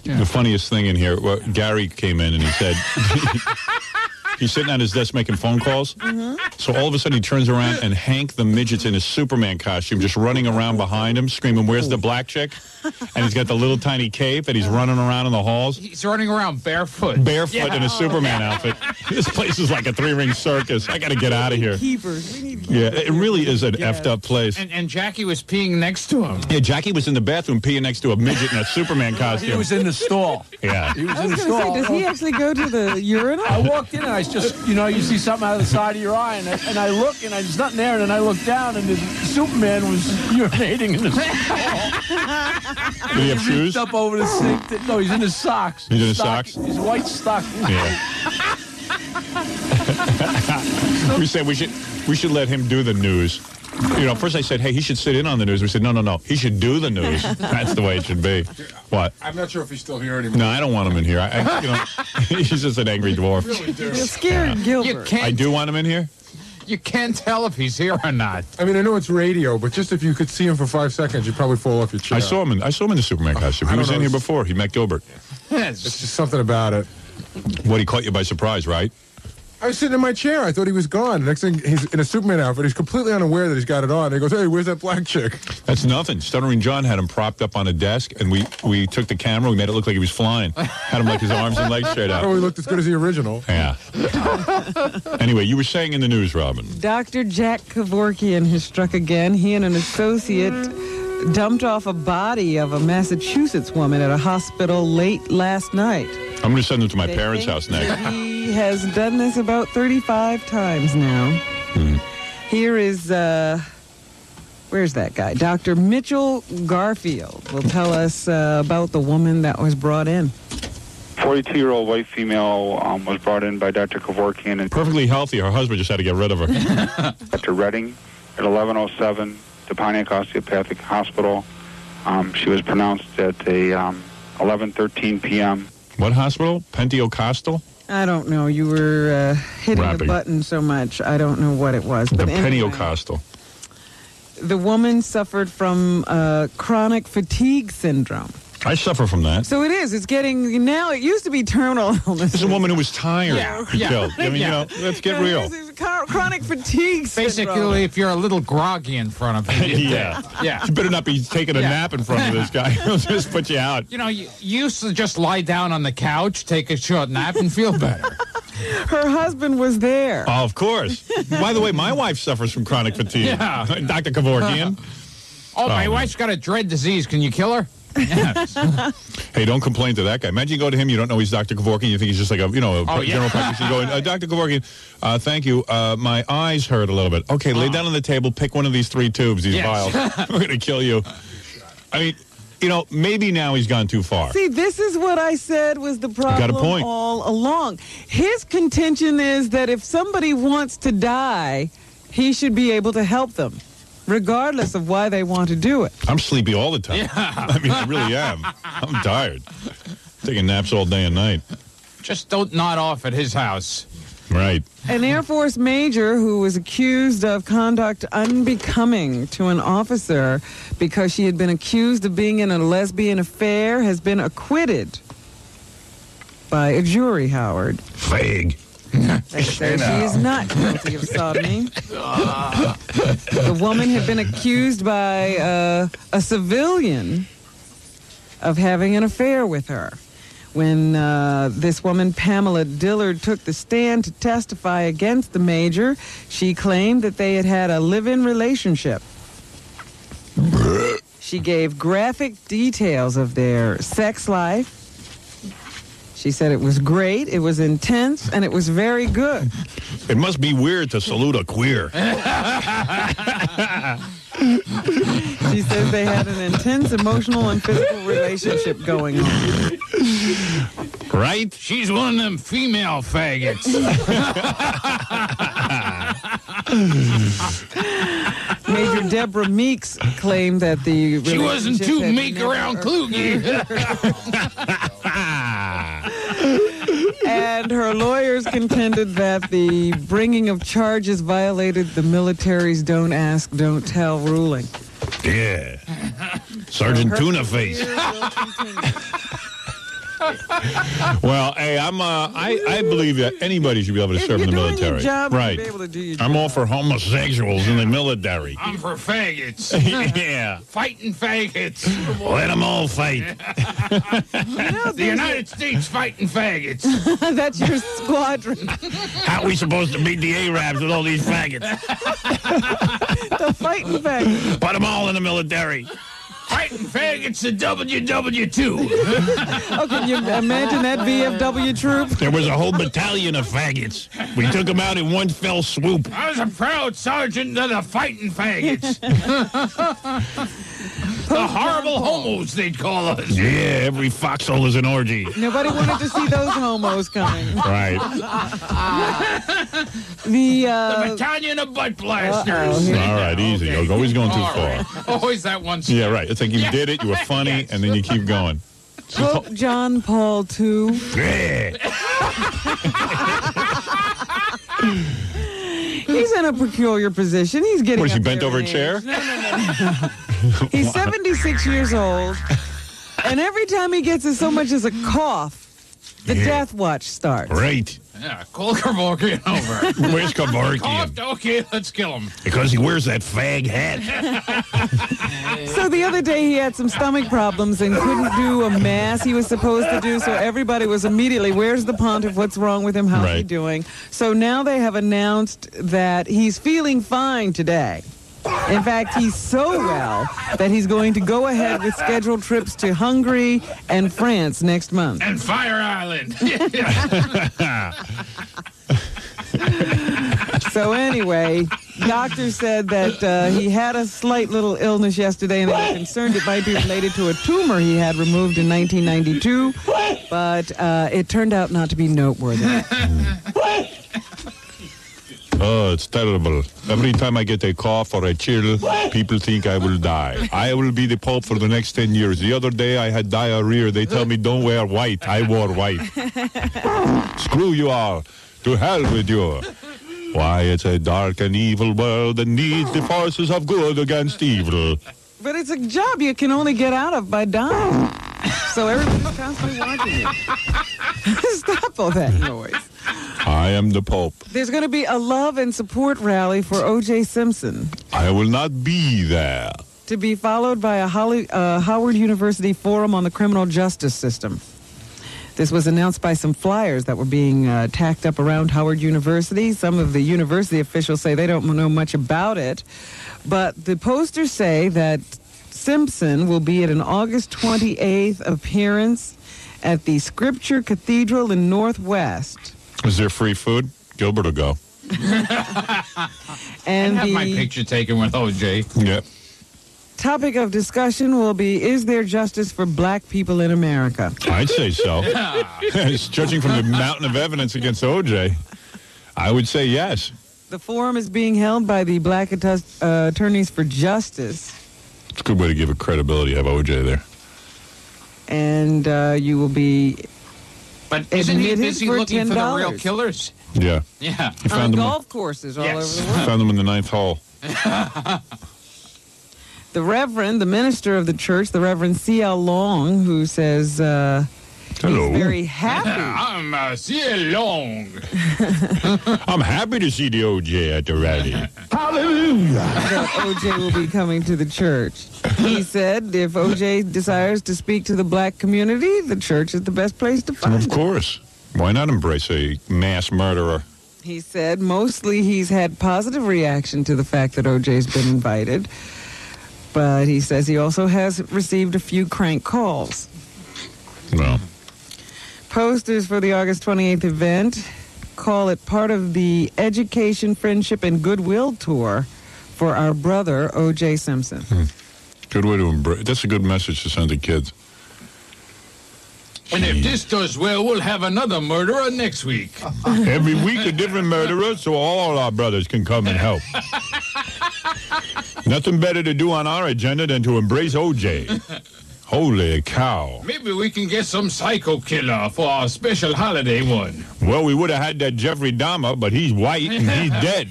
The funniest thing in here, well, Gary came in and he said, he's sitting at his desk making phone calls. So all of a sudden he turns around and Hank the midget's in his Superman costume just running around behind him screaming, "Where's the black chick?" And he's got the little tiny cape and he's running around in the halls. He's running around barefoot. Barefoot in a Superman outfit. This place is like a three-ring circus. I got to get out of here. Keepers. We need keepers. Yeah, it really is an effed up place. And Jackie was peeing next to him. Yeah, Jackie was in the bathroom peeing next to a midget in a Superman costume. He was in the stall. Yeah. He was I in was the going to stall. say, does he actually go to the urinal? I walked in and I just, you see something out of the side of your eye, and I look and there's nothing there, and then I look down and the Superman was urinating in the stall. Did he have shoes? Up over the sink. No, he's in his socks. He's in his socks? His white stockings. Yeah. We said we should let him do the news. First I said, hey, he should sit in on the news. We said, no. He should do the news. That's the way it should be. What? I'm not sure if he's still here anymore. No, I don't want him in here. He's just an angry dwarf. You're scared, Gilbert. I do want him in here. You can't tell if he's here or not. I mean, I know it's radio, but just if you could see him for 5 seconds, you'd probably fall off your chair. I saw him in the Superman costume. He was in here before. He met Gilbert. It's just something about it. What, he caught you by surprise, right? I was sitting in my chair. I thought he was gone. Next thing, he's in a Superman outfit. He's completely unaware that he's got it on. And he goes, "Hey, where's that black chick?" That's nothing. Stuttering John had him propped up on a desk, and we took the camera. We made it look like he was flying. Had him like his arms and legs straight out. Oh, he looked as good as the original. Yeah. Anyway, you were saying in the news, Robin. Dr. Jack Kevorkian has struck again. He and an associate dumped off a body of a Massachusetts woman at a hospital late last night. I'm going to send him to my parents' house next. He has done this about 35 times now. Here is, where's that guy? Dr. Mitchell Garfield will tell us about the woman that was brought in. 42-year-old white female was brought in by Dr. Kevorkian. And perfectly healthy. Her husband just had to get rid of her. Dr. Redding at 1107, the Pontiac Osteopathic Hospital. She was pronounced at a 11:13 p.m. What hospital? Pentecostal? I don't know. You were hitting Rapping. the button so much. I don't know what it was. But The anyway, Pentecostal. the woman suffered from chronic fatigue syndrome. I suffer from that. So it is. It's getting, now it used to be terminal illness. This is a woman who was tired. Yeah. Killed. I mean, let's get real. Chronic fatigue syndrome. Basically, if you're a little groggy in front of him. Yeah. Yeah. You better not be taking a nap in front of this guy. He'll just put you out. You used to just lie down on the couch, take a short nap, and feel better. Her husband was there. Oh, of course. By the way, my wife suffers from chronic fatigue. Yeah. Dr. Kevorkian. Oh, my wife's got a dread disease. Can you kill her? Yes. Hey, don't complain to that guy. Imagine you go to him, you don't know he's Dr. Kevorkian, you think he's just like a general practitioner. You go, Dr. Kevorkian, thank you. My eyes hurt a little bit. Okay, lay down on the table, pick one of these 3 tubes, these vials. We're going to kill you. I mean, maybe now he's gone too far. See, this is what I said was the problem Got a point. all along. His contention is that if somebody wants to die, he should be able to help them, regardless of why they want to do it. I'm sleepy all the time. Yeah. I mean, I really am. I'm tired. Taking naps all day and night. Just don't nod off at his house. Right. An Air Force major who was accused of conduct unbecoming to an officer because she had been accused of being in a lesbian affair has been acquitted by a jury, Howard. Vague. They say she is not guilty of sodomy. The woman had been accused by a civilian of having an affair with her. When this woman, Pamela Dillard, took the stand to testify against the major, she claimed that they had had a live-in relationship. She gave graphic details of their sex life. She said it was great, it was intense, and it was very good. It must be weird to salute a queer. She says they had an intense emotional and physical relationship going on. Right? She's one of them female faggots. Major Deborah Meeks claimed that the She wasn't relationship too had meek never around Kluge. And her lawyers contended that the bringing of charges violated the military's don't ask, don't tell ruling. Yeah. Sergeant Tuna Face. Well, hey, I believe that anybody should be able to If serve in the you're doing military. your job, Right. you should be able to do your I'm job. all for homosexuals in the military. I'm for faggots. Yeah. Fighting faggots. Let them all fight. The United States fighting faggots. That's your squadron. How are we supposed to beat the Arabs with all these faggots? The fighting faggots. Put them all in the military. Fighting faggots at WW2. Oh, can you imagine that VFW troop? There was a whole battalion of faggots. We took them out in one fell swoop. I was a proud sergeant of the fighting faggots. The horrible homos, they'd call us. Yeah, every foxhole is an orgy. Nobody wanted to see those homos coming. Right. The Battalion of butt blasters. All right, easy. Okay. You're always going too All far. right. Always that one. Yeah, right. It's like you did it, you were funny, and then you keep going. Pope John Paul II. Yeah. He's in a peculiar position. He's getting. What, is he up bent there over in a chair? age. No. He's 76 years old, and every time he gets so much as a cough, the death watch starts. Great. Yeah, call Kevorkian over. Where's Kevorkian? Coughed, okay, let's kill him. Because he wears that fag hat. So the other day he had some stomach problems and couldn't do a mass he was supposed to do, so everybody was immediately, where's the pontiff, what's wrong with him, how's he Right. doing? So now they have announced that he's feeling fine today. In fact, he's so well that he's going to go ahead with scheduled trips to Hungary and France next month. And Fire Island. So anyway, doctors said that he had a slight little illness yesterday, and they were concerned it might be related to a tumor he had removed in 1992, but it turned out not to be noteworthy. Oh, it's terrible. Every time I get a cough or a chill, people think I will die. I will be the Pope for the next 10 years. The other day I had diarrhea. They tell me don't wear white. I wore white. Screw you all. To hell with you. Why, it's a dark and evil world that needs the forces of good against evil. But it's a job you can only get out of by dying. So everybody's constantly watching you. Stop all that noise. I am the Pope. There's going to be a love and support rally for O.J. Simpson, I will not be there. to be followed by a Howard University forum on the criminal justice system. This was announced by some flyers that were being tacked up around Howard University. Some of the university officials say they don't know much about it, but the posters say that Simpson will be at an August 28th appearance at the Scripture Cathedral in Northwest. Is there free food? Gilbert will go. And Have my the picture taken with OJ. Yep. topic of discussion will be, is there justice for black people in America? I'd say so. Judging from the mountain of evidence against O.J., I would say yes. The forum is being held by the Black Attorneys for Justice, It's a good way to give it credibility, have O.J. there. and you will be But isn't he Admitted busy for looking for the real $10. killers? Yeah. Yeah. He on found them, golf courses all Yes. over the world. found them in the ninth hole. The Reverend, the minister of the church, the Reverend C.L. Long, who says Hello. he's very happy. I'm C.L. Long. I'm happy to see the O.J. at the rally. that O.J. will be coming to the church. He said if O.J. desires to speak to the black community, the church is the best place to find Of him. course. Why not embrace a mass murderer? He said mostly he's had positive reaction to the fact that O.J.'s been invited, but he says he also has received a few crank calls. Well, Posters for the August 28th event call it part of the Education, Friendship, and Goodwill tour for our brother, O.J. Simpson. good way to embrace. That's a good message to send to kids. And if this does well, we'll have another murderer next week. Every week a different murderer, so all our brothers can come and help. Nothing better to do on our agenda than to embrace O.J. Holy cow. Maybe we can get some psycho killer for our special holiday one. Well, we would have had that Jeffrey Dahmer, but he's white and he's dead.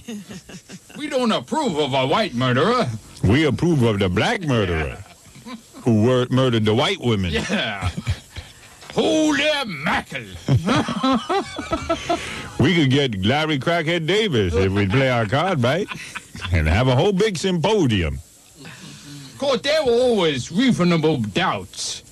We don't approve of a white murderer. We approve of the black murderer who murdered the white women. Yeah. Holy mackerel. We could get Larry Crackhead Davis if we play our card right and have a whole big symposium. Of course, there were always reasonable doubts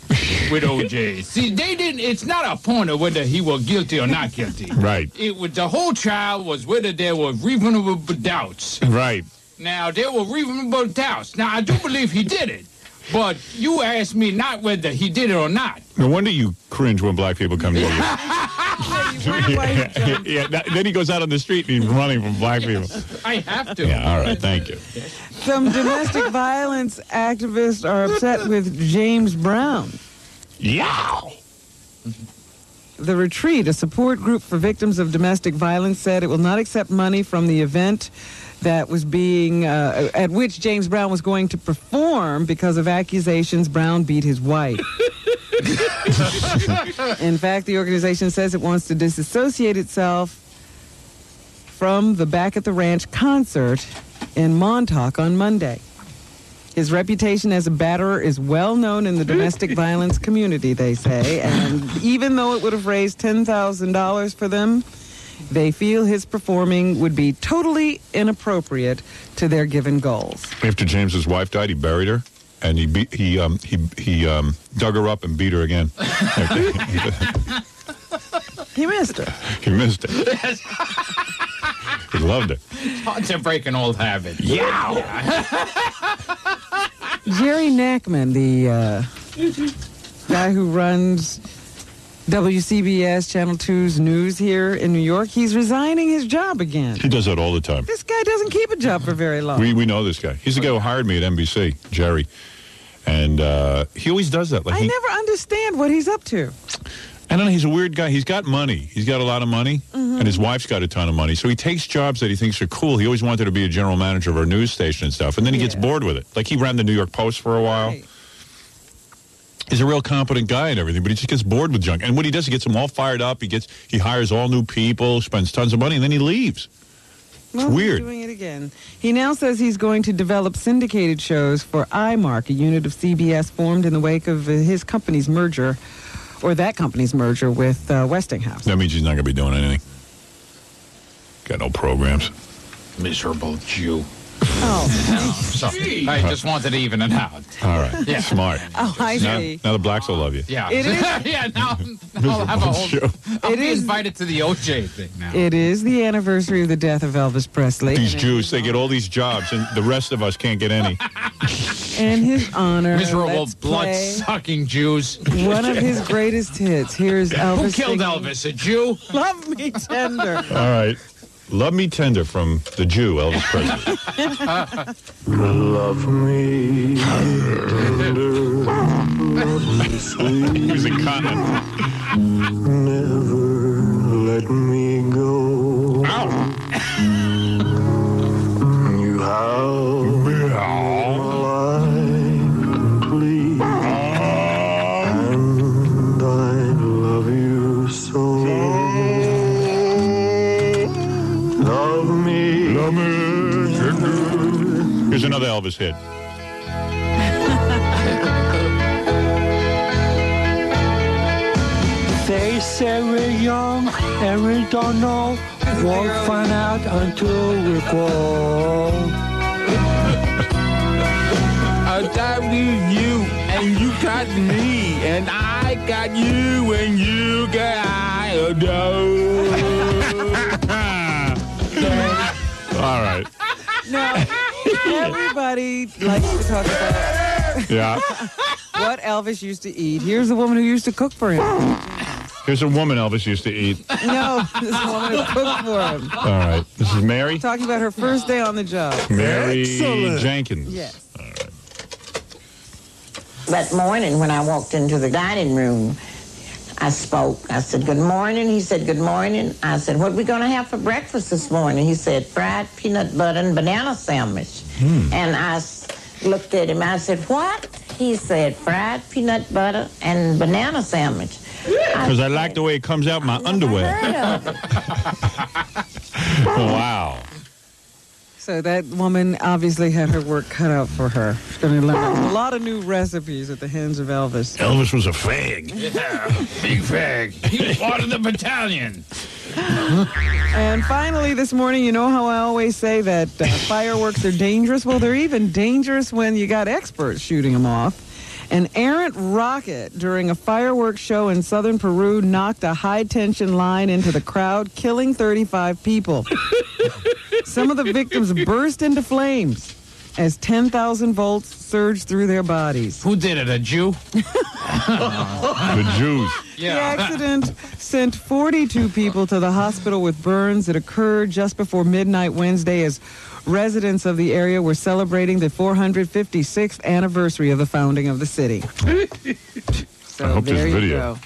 with O.J. See, it's not a point of whether he was guilty or not guilty. Right. The whole trial was whether there were reasonable doubts. Right. Now, there were reasonable doubts. Now, I do believe he did it. But you asked me not whether he did it or not. No wonder you cringe when black people come to you. Yeah, Then he goes out on the street and he's running from black people. I have to. Yeah, all right, thank you. Some domestic violence activists are upset with James Brown. Yeah. The Retreat, a support group for victims of domestic violence, said it will not accept money from the event that was being, at which James Brown was going to perform because of accusations Brown beat his wife. In fact, the organization says it wants to disassociate itself from the Back at the Ranch concert in Montauk on Monday. His reputation as a batterer is well known in the domestic violence community, they say, and even though it would have raised $10,000 for them, they feel his performing would be totally inappropriate to their given goals. After James's wife died, he buried her, and he dug her up and beat her again. He missed her. He missed it. He loved it. It's a break an old habit. Yeah. Jerry Nachman, the guy who runs WCBS Channel 2's news here in New York, he's resigning his job again. He does that all the time. This guy doesn't keep a job for very long. We know this guy. He's the guy who hired me at NBC, Jerry. And he always does that. I never understand what he's up to. I don't know. He's a weird guy. He's got money. He's got a lot of money, and his wife's got a ton of money. So he takes jobs that he thinks are cool. He always wanted to be a general manager of our news station and stuff, and then he gets bored with it. Like he ran the New York Post for a while. Right. He's a real competent guy and everything, but he just gets bored with junk. And what he does, he gets them all fired up. He hires all new people, spends tons of money, and then he leaves. It's weird. He's doing it again. He now says he's going to develop syndicated shows for iMark, a unit of CBS formed in the wake of his company's merger, or that company's merger with Westinghouse. That means he's not going to be doing anything. Got no programs. Miserable Jew. Oh, Sorry. I just wanted to even it out. All right. Yeah. Smart. oh, I see. Now the blacks will love you. Yeah. It is. Yeah, now I'll have a whole... Show. I'll It be is- invited to the OJ thing now. It is the anniversary of the death of Elvis Presley. These Jews, they get all these jobs, and the rest of us can't get any. In his honor, Miserable, let's play blood-sucking Jews. one of his greatest hits. Here's Elvis. Who killed singing, Elvis? A Jew? Love Me Tender. All right. Love Me Tender from the Jew, Elvis Presley. Love me tender, love me sweet, He was incontinent. never let me go. You have made my life complete, and I love you so. Love me tender. Here's another Elvis hit. They say we're young and we don't know. Won't find out until we grow. I got you and you got me, and I got you and you got I. All right. Now, everybody likes to talk about Yeah. what Elvis used to eat. Here's the woman who used to cook for him. Here's a woman Elvis used to eat. No, this woman who cooked for him. All right. This is Mary. Talking about her first day on the job. Mary Excellent. Jenkins. Yes. That morning when I walked into the dining room, I spoke. I said, good morning. He said, good morning. I said, what are we going to have for breakfast this morning? He said, fried peanut butter and banana sandwich. And I looked at him. I said, what? He said, fried peanut butter and banana sandwich. Because I like the way it comes out my underwear. Heard of it. Wow. So that woman obviously had her work cut out for her. She's going to learn a lot of new recipes at the hands of Elvis. Elvis was a fag. Yeah, big fag. He was part of the battalion. And finally, this morning, you know how I always say that fireworks are dangerous? Well, they're even dangerous when you got experts shooting them off. An errant rocket during a fireworks show in southern Peru knocked a high-tension line into the crowd, killing 35 people. Some of the victims burst into flames as 10,000 volts surged through their bodies. Who did it, a Jew? The Jews. Yeah. The accident sent 42 people to the hospital with burns. It occurred just before midnight Wednesday as residents of the area were celebrating the 456th anniversary of the founding of the city. So I hope there there's you video.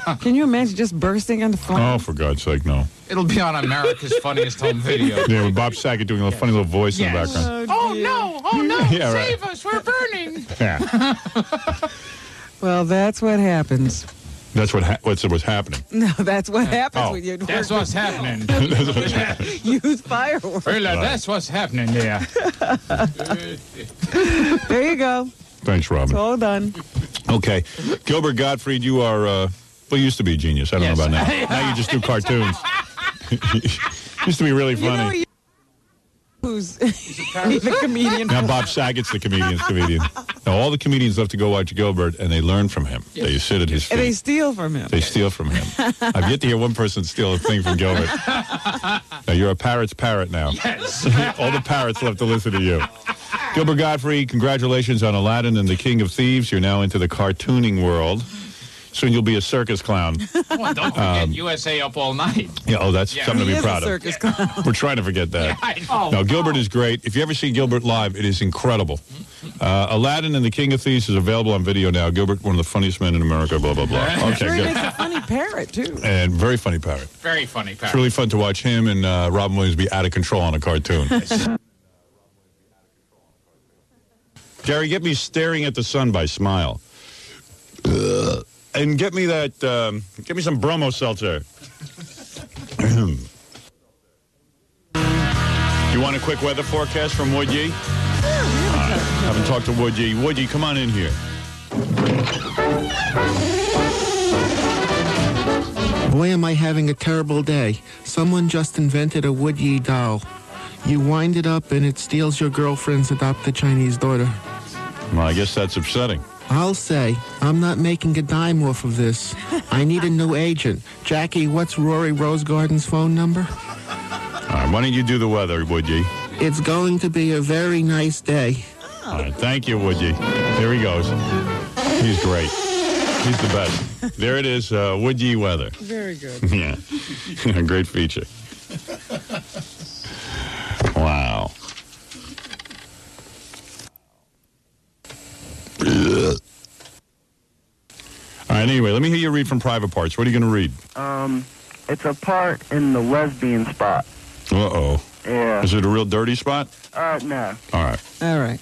go. Can you imagine just bursting into flames? Oh, for God's sake, no. It'll be on America's Funniest Home Video. Yeah, with Bob Saget doing a funny little voice in the background. Oh, no! Oh, no! Yeah, right. Save us! We're burning! Yeah. Well, that's what happens. That's what's happening. No, that's what happens when you That's what's happening. That's what's happening. use fireworks. Well, that's what's happening there. There you go. Thanks, Robin. It's all done. Okay. Gilbert Gottfried, you are, well, you used to be a genius. I don't know about now. Now you just do cartoons. Used to be really funny. Who's the comedian? Now Bob Saget's the comedian's comedian. Now all the comedians love to go watch Gilbert, and they learn from him. Yes. They sit at his feet. And they steal from him. They steal from him. I've yet to hear one person steal a thing from Gilbert. Now you're a parrot's parrot now. Yes. All the parrots love to listen to you. Gilbert Gottfried, congratulations on Aladdin and the King of Thieves. You're now into the cartooning world. Soon you'll be a circus clown. Oh, don't forget USA Up All Night. Yeah, oh, that's something to be proud of. Circus clown. We're trying to forget that. Yeah, I know. No, Gilbert is great. If you ever see Gilbert live, it is incredible. Aladdin and the King of Thieves is available on video now. Gilbert, one of the funniest men in America, blah, blah, blah. I'm Okay, sure he good. makes a funny parrot, too. And very funny parrot. Very funny parrot. It's really fun to watch him and Robin Williams be out of control on a cartoon. Gary, get me Staring at the Sun by Smile. And get me that, get me some Bromo seltzer. You want a quick weather forecast from Woodye? Haven't talked to Woodye. Woodye, come on in here. Boy, am I having a terrible day. Someone just invented a Woodye doll. You wind it up and it steals your girlfriend's adopted Chinese daughter. Well, I guess that's upsetting. I'll say, I'm not making a dime off of this. I need a new agent. Jackie, what's Rory Rosegarden's phone number? All right, why don't you do the weather, Woodye? It's going to be a very nice day. All right, thank you, Woodye. There he goes. He's great. He's the best. There it is, Woodye weather. Very good. Yeah, great feature. Wow. All right, anyway, let me hear you read from Private Parts. What are you going to read? It's a part in the lesbian spot. Uh-oh. Yeah. Is it a real dirty spot? No. All right. All right.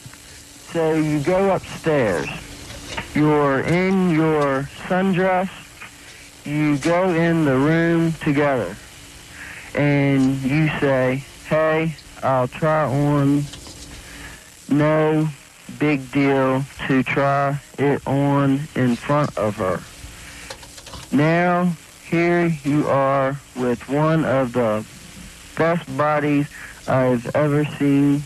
So you go upstairs. You're in your sundress. You go in the room together. And you say, hey, I'll try on. No big deal to try it on in front of her. Now, here you are with one of the best bodies I've ever seen,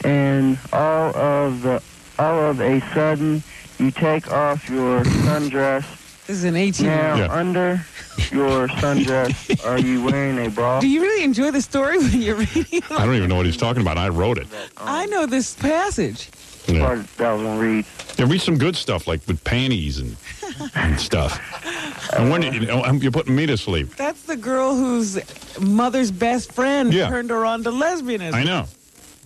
and all of a sudden, you take off your sundress. This is an 18. Now, under your sundress, are you wearing a bra? Do you really enjoy the story when you're reading it? I don't even know what he's talking about. I wrote it. I know this passage. Yeah. Read. Yeah, read some good stuff, like with panties and stuff. I wonder, you're putting me to sleep. That's the girl whose mother's best friend turned her on to lesbianism. I know.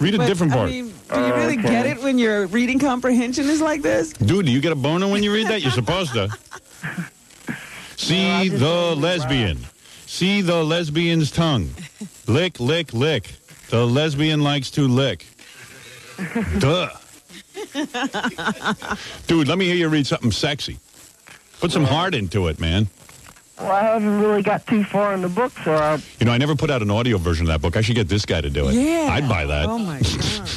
Read a different part. I mean, do you really get it when your reading comprehension is like this? Dude, do you get a boner when you read that? You're supposed to. See the lesbian. See the lesbian's tongue. Lick, lick, lick. The lesbian likes to lick. Duh. Dude, let me hear you read something sexy. Put some heart into it, man. Well, I haven't really got too far in the book, so I... You know, I never put out an audio version of that book. I should get this guy to do it. Yeah. I'd buy that. Oh, my God.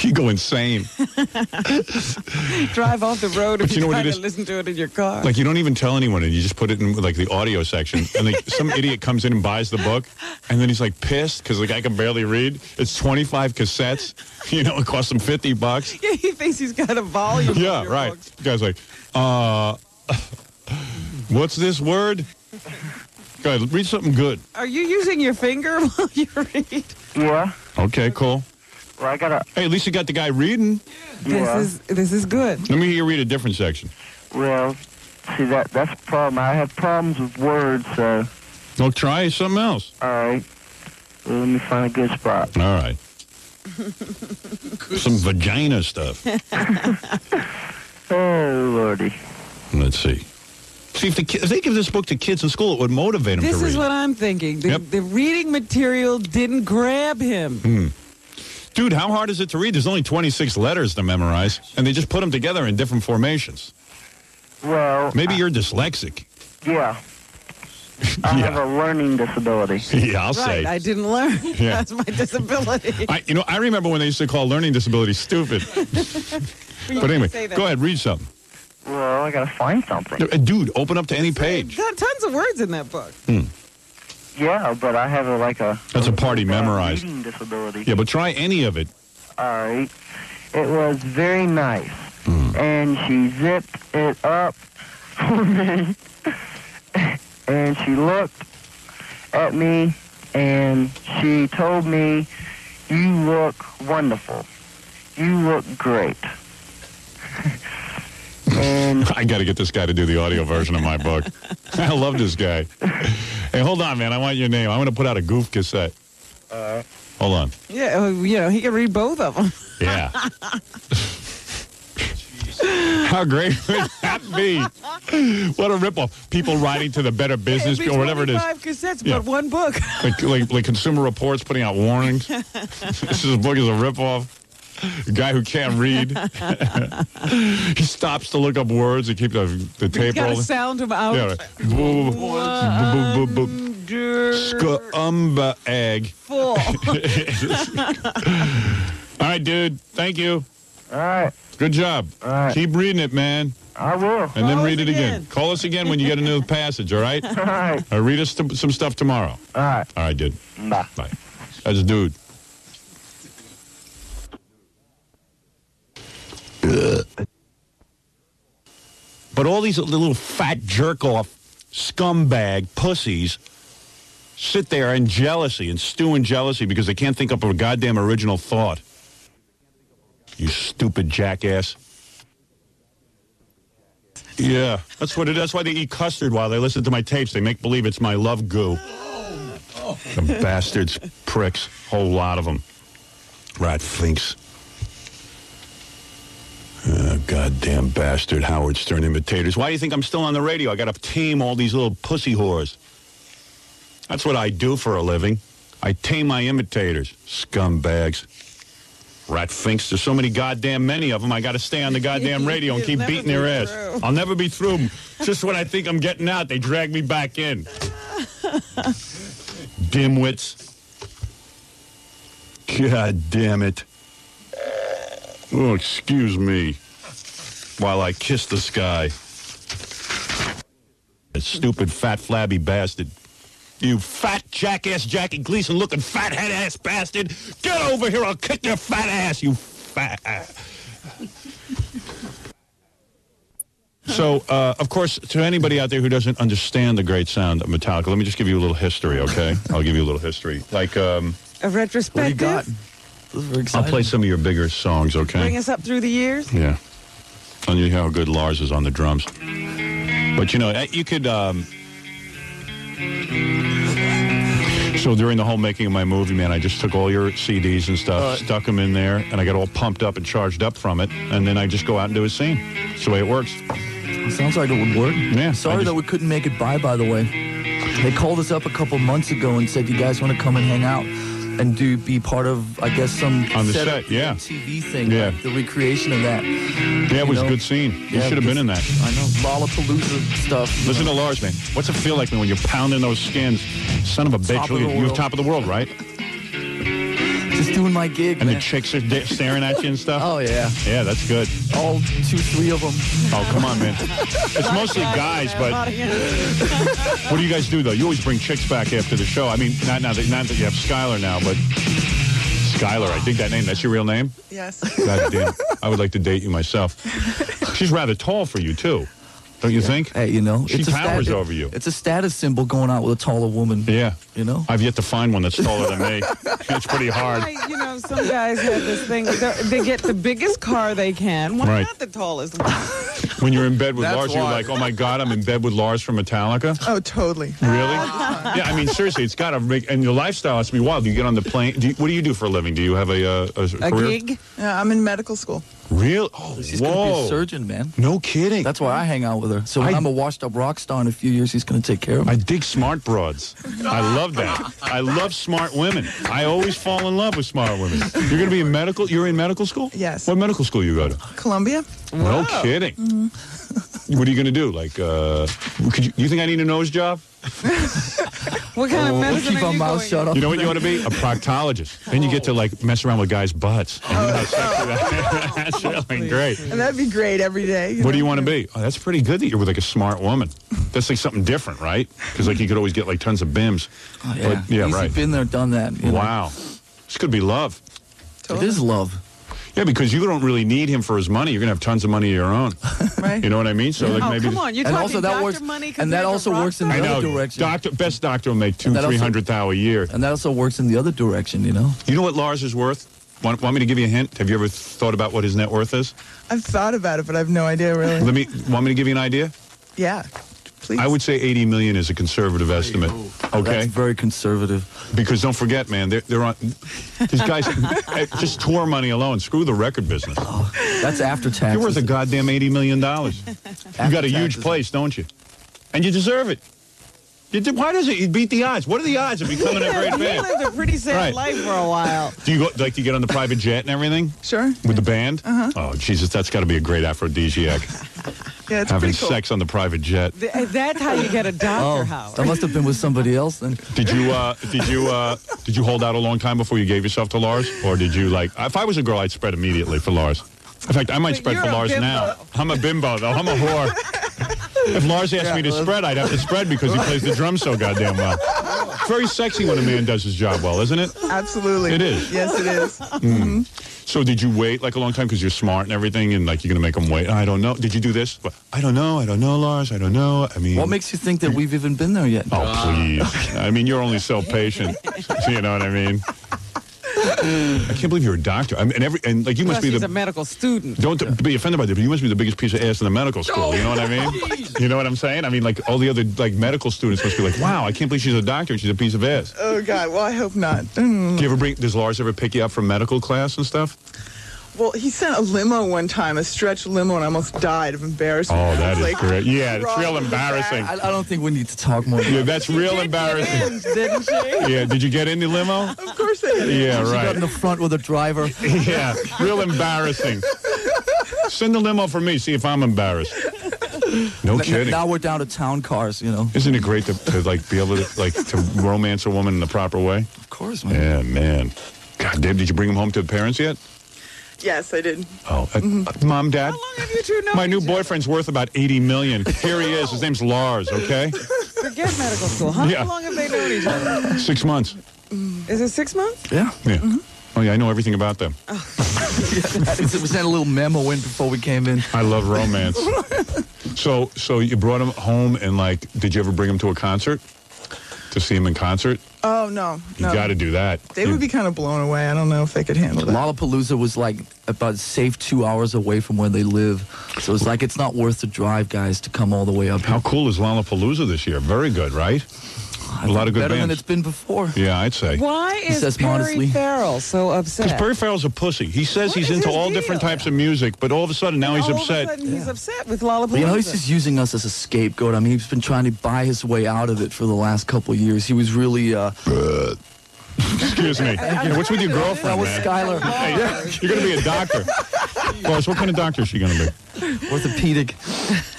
You go insane. Drive off the road and But you know what try it to is? listen to it in your car. Like, you don't even tell anyone, and you just put it in, like, the audio section, and like, some idiot comes in and buys the book, and then he's, like, pissed because the guy can barely read. It's 25 cassettes. You know, it costs him $50. Yeah, he thinks he's got a volume. Yeah, of your right. books. The guy's like, what's this word? Go ahead, read something good. Are you using your finger while you read? Yeah. Okay, cool. Well, I gotta... Hey, at least you got the guy reading. Yeah. This is good. Let me hear you read a different section. Well, see, that's the problem. I have problems with words, so... Well, try something else. All right. Well, let me find a good spot. All right. Some vagina stuff. Oh, Lordy. Let's see. See, if they give this book to kids in school, it would motivate them to read. This is what I'm thinking. The reading material didn't grab him. Dude, how hard is it to read? There's only 26 letters to memorize, and they just put them together in different formations. Well... Maybe you're dyslexic. Yeah. I have a learning disability. Yeah, I'll say. Right, I didn't learn. Yeah. That's my disability. I remember when they used to call learning disability stupid. But anyway, go ahead, read something. Well, I gotta find something. Dude, open up to any page. Got tons of words in that book. Yeah, but I have a That's a party memorized. reading disability. Yeah, but try any of it. All right. It was very nice. And she zipped it up for me. And she looked at me and she told me, "You look wonderful. You look great." And I got to get this guy to do the audio version of my book. I love this guy. Hey, hold on, man. I want your name. I'm going to put out a goof cassette. Hold on. Yeah, he can read both of them. Yeah. How great would that be? What a ripoff. People writing to the Better Business or whatever it is. 25 cassettes, Yeah. but one book. Like Consumer Reports putting out warnings. This book is a ripoff. A guy who can't read. He stops to look up words and keep the tape You gotta rolling. sound them out. Yeah, right. Scumba egg. Full. All right, dude. Thank you. all right, Good job. all right. Keep reading it, man. I will. And then Call read us it again. again. Call us again when you get a new passage, all right? All right. Read us some stuff tomorrow. All right. All right, dude. Bye. Bye. That's dude. But all these little fat jerk-off scumbag pussies sit there in jealousy and stew in jealousy because they can't think up of a goddamn original thought. You stupid jackass. Yeah, that's what it is. That's why they eat custard while they listen to my tapes. They make believe it's my love goo. The bastards, pricks, whole lot of them. Rat finks. Goddamn bastard Howard Stern imitators. Why do you think I'm still on the radio? I got to tame all these little pussy whores. That's what I do for a living. I tame my imitators. Scumbags. Rat finks. There's so many goddamn many of them. I got to stay on the goddamn radio and keep You'll beating never their be ass. through. I'll never be through them. Just when I think I'm getting out, they drag me back in. Dimwits. God damn it. Oh, excuse me. While I kiss the sky. That stupid, fat, flabby bastard. You fat jackass Jackie Gleason looking fat head ass bastard. Get over here, I'll kick your fat ass, you fat ass. So, of course, to anybody out there who doesn't understand the great sound of Metallica, let me just give you a little history, okay? I'll give you a little history. Like, A retrospective. I'll play some of your bigger songs, okay? Bring us up through the years. Yeah. And you know how good Lars is on the drums. But, you know, you could... So during the whole making of my movie, man, I just took all your CDs and stuff, stuck them in there, and I got all pumped up and charged up from it, and then I just go out and do a scene. That's the way it works. Sounds like it would work. Yeah. Sorry that we couldn't make it by the way. They called us up a couple months ago and said, you guys want to come and hang out? and be part of, I guess, some on the set, TV thing, like the recreation of that. Yeah, it was a good scene. You should have been in that. I know, Lollapalooza stuff. Listen to Lars, man. What's it feel like when you're pounding those skins? Son of a bitch. You're top of the world, right? Just doing my gig, and man. the chicks are staring at you and stuff? Oh, yeah. Yeah, that's good. All 2-3 of them. Oh, come on, man. It's mostly guys, but what do you guys do, though? You always bring chicks back after the show. I mean, not that you have Skylar now, but Skylar, I dig that name. That's your real name? Yes. God damn. I would like to date you myself. She's rather tall for you, too. Don't you think? Hey, you know. She towers over you. It's a status symbol going out with a taller woman. Yeah. You know? I've yet to find one that's taller than me. It's pretty hard. You know, some guys have this thing. They get the biggest car they can. Why not the tallest one? When you're in bed with Lars, you're like, oh, my God, I'm in bed with Lars from Metallica? Oh, totally. Really? Yeah, I mean, seriously, it's got to make... And your lifestyle has to be wild. Do you get on the plane? What do you do for a living? Do you have a career? Gig? Yeah, I'm in medical school. Real? Oh, he's going to be a surgeon, man. No kidding. That's why I hang out with her. So when I'm a washed-up rock star in a few years, he's going to take care of me. I dig smart broads. I love that. I love smart women. I always fall in love with smart women. You're going to be in medical? You're in medical school? Yes. What medical school you go to? Columbia. No kidding. Mm-hmm. What are you going to do? Like, you think I need a nose job? What kind of medicine keep our mouths shut up. You know what you want to be? A proctologist. Then you get to like mess around with guys' butts. And you know how sexy that is. That's really great. And that'd be great every day. What do you want to be? Oh, that's pretty good that you're with like a smart woman. That's like something different, right? Because like you could always get like tons of bims. Oh, yeah. But, yeah, Easy, right. Been there, done that. You know? Wow. This could be love. Totally. It is love. Yeah, because you don't really need him for his money. You're going to have tons of money of your own. Right. You know what I mean? So like maybe. Come on, you're and talking also that doctor works, money. And that also works in the other direction. Best doctor will make $200,000-$300,000 a year. And that also works in the other direction, you know? You know what Lars is worth? Want me to give you a hint? Have you ever thought about what his net worth is? I've thought about it, but I have no idea really. Want me to give you an idea? Yeah. Please. I would say 80 million is a conservative estimate. Okay, that's very conservative. Because don't forget, man, they're on. These guys just tour money alone. Screw the record business. Oh, that's after taxes. You're worth a goddamn $80 million. You got a huge place, don't you? And you deserve it. Why does it? You beat the odds. What are the odds of becoming a great band? You lived a pretty sad life for a while. Do you like to get on the private jet and everything? Sure. With the band? Uh-huh. Oh, Jesus, that's got to be a great aphrodisiac. Yeah, it's having pretty cool. sex on the private jet. That's how you get a doctor, Howard. That must have been with somebody else then. Did you hold out a long time before you gave yourself to Lars, or did you like? If I was a girl, I'd spread immediately for Lars. In fact, I might spread for Lars now. I'm a bimbo though. I'm a whore. If Lars asked me to spread, I'd have to spread because he plays the drums so goddamn well. It's very sexy when a man does his job well, isn't it? Absolutely. It is. Yes, it is. Mm. So did you wait like a long time because you're smart and everything, and like you're gonna make him wait? I don't know. Did you do this? I don't know, Lars. I don't know. I mean, what makes you think that we've even been there yet? Oh, please. I mean, you're only so patient. You know what I mean? I can't believe you're a doctor. I mean, and you must be he's a medical student. Don't be offended by that, but you must be the biggest piece of ass in the medical school. You know what I mean? You know what I'm saying? I mean, like all the other like medical students must be like, wow, I can't believe she's a doctor and she's a piece of ass. Oh God, well I hope not. Do you ever does Lars ever pick you up from medical class and stuff? Well, he sent a limo one time, a stretch limo, and I almost died of embarrassment. Oh, that is like, great. Yeah, it's real embarrassing. I don't think we need to talk more. Yeah, that's real embarrassing. Didn't she? Yeah, did you get in the limo? Of course I did. Yeah, She right. got in the front with a driver. Yeah, real embarrassing. Send the limo for me, see if I'm embarrassed. No kidding. Now we're down to town cars, you know. Isn't it great to like be able to like to romance a woman in the proper way? Of course, man. Yeah, man. God damn, did you bring him home to the parents yet? Yes, I did. Oh, Mom, Dad? How long have you two known My new each other? boyfriend's worth about $80 million. Here he is. His name's Lars, okay? Forget medical school. How long have they known each other? 6 months. Is it 6 months? Yeah. Yeah. Oh, yeah, I know everything about them. We sent a little memo in before we came in. I love romance. So you brought him home and, like, did you ever bring him to a concert? To see him in concert? Oh, no. You got to do that. They would be kind of blown away. I don't know if they could handle that. Lollapalooza was like about a safe 2 hours away from where they live. So it's like it's not worth the drive, guys, to come all the way up here. How cool is Lollapalooza this year? Very good, right? A lot of good better bands. than it's been before. Yeah, I'd say. Why is says Perry modestly. Farrell so upset? Because Perry Farrell's a pussy. He says What he's is into his all deal? different types of music, but all of a sudden now he's upset. All of a sudden he's upset with Lollapalooza. But, you know, he's just using us as a scapegoat. I mean, he's been trying to buy his way out of it for the last couple of years. He was really, Excuse me. What's with your girlfriend, That was man? Skylar. Hey, you're going to be a doctor. Lois, what kind of doctor is she going to be? Orthopedic.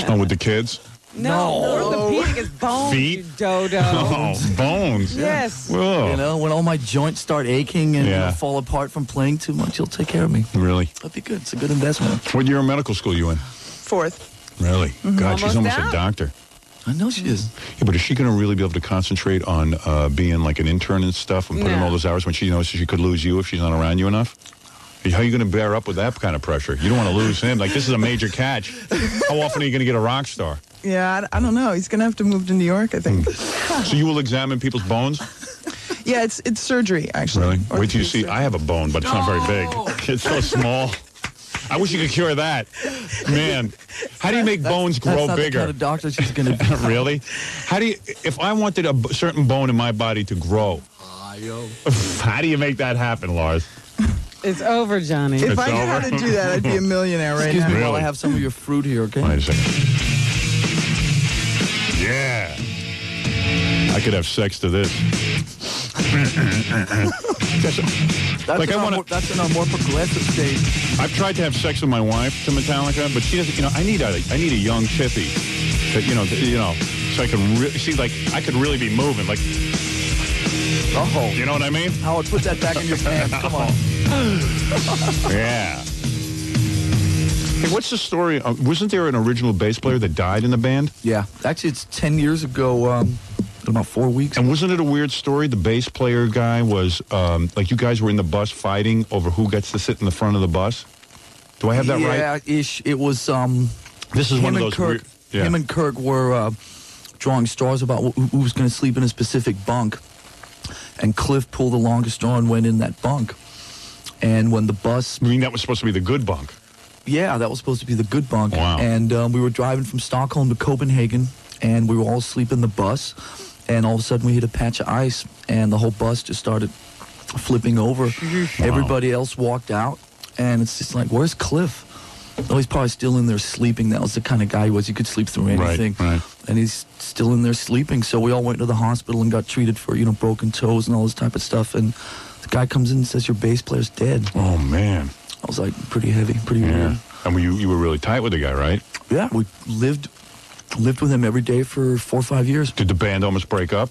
Oh, with the kids? No. Orthopedic is bones, Feet? you dodo. Oh, bones. Yes. Whoa. You know, when all my joints start aching and fall apart from playing too much, you'll take care of me. Really? That'd be good. It's a good investment. What year of medical school you in? 4th. Really? God, she's almost out. a doctor. I know she is. Yeah, but is she going to really be able to concentrate on being like an intern and stuff and put in all those hours when she knows she could lose you if she's not around you enough? How are you going to bear up with that kind of pressure? You don't want to lose him. Like, this is a major catch. How often are you going to get a rock star? Yeah, I don't know. He's going to have to move to New York, I think. So you will examine people's bones? Yeah, it's surgery, actually. Really? Wait till you see. I have a bone, but it's not very big. It's so small. I wish you could cure that. Man, how do you make bones grow That's not bigger? the kind of doctor she's going to be. Really? How do you, if I wanted a certain bone in my body to grow, how do you make that happen, Lars? It's over, Johnny. If I knew how to do that, I'd be a millionaire right Excuse now. me while I have some of your fruit here, okay? Wait a second. Yeah. I could have sex to this. That's in our more progressive stage. I've tried to have sex with my wife to Metallica, but she doesn't. You know, I need a young chippy that you know, so I can see like I could really be moving like. Oh, you know what I mean? Howard, put that back in your pants. Come on. Yeah. Hey, what's the story? Wasn't there an original bass player that died in the band? Yeah, actually, it's 10 years ago. About 4 weeks. And wasn't it a weird story? The bass player guy was like you guys were in the bus fighting over who gets to sit in the front of the bus. Do I have that right? Yeah, ish. It was. This is one of those. Kirk, Him and Kirk were drawing straws about who was going to sleep in a specific bunk, and Cliff pulled the longest straw and went in that bunk. And when the bus, I mean, that was supposed to be the good bunk. Yeah, that was supposed to be the good bunk. Wow. And we were driving from Stockholm to Copenhagen, and we were all asleep in the bus. And all of a sudden, we hit a patch of ice, and the whole bus just started flipping over. Wow. Everybody else walked out, and it's just like, where's Cliff? Oh, he's probably still in there sleeping. That was the kind of guy he was. He could sleep through anything. Right. And he's still in there sleeping. So we all went to the hospital and got treated for, broken toes and all this type of stuff. And the guy comes in and says, your bass player's dead. Oh, man. I was like, pretty heavy, pretty weird. And you were really tight with the guy, right? Yeah, we lived with him every day for 4 or 5 years. Did the band almost break up?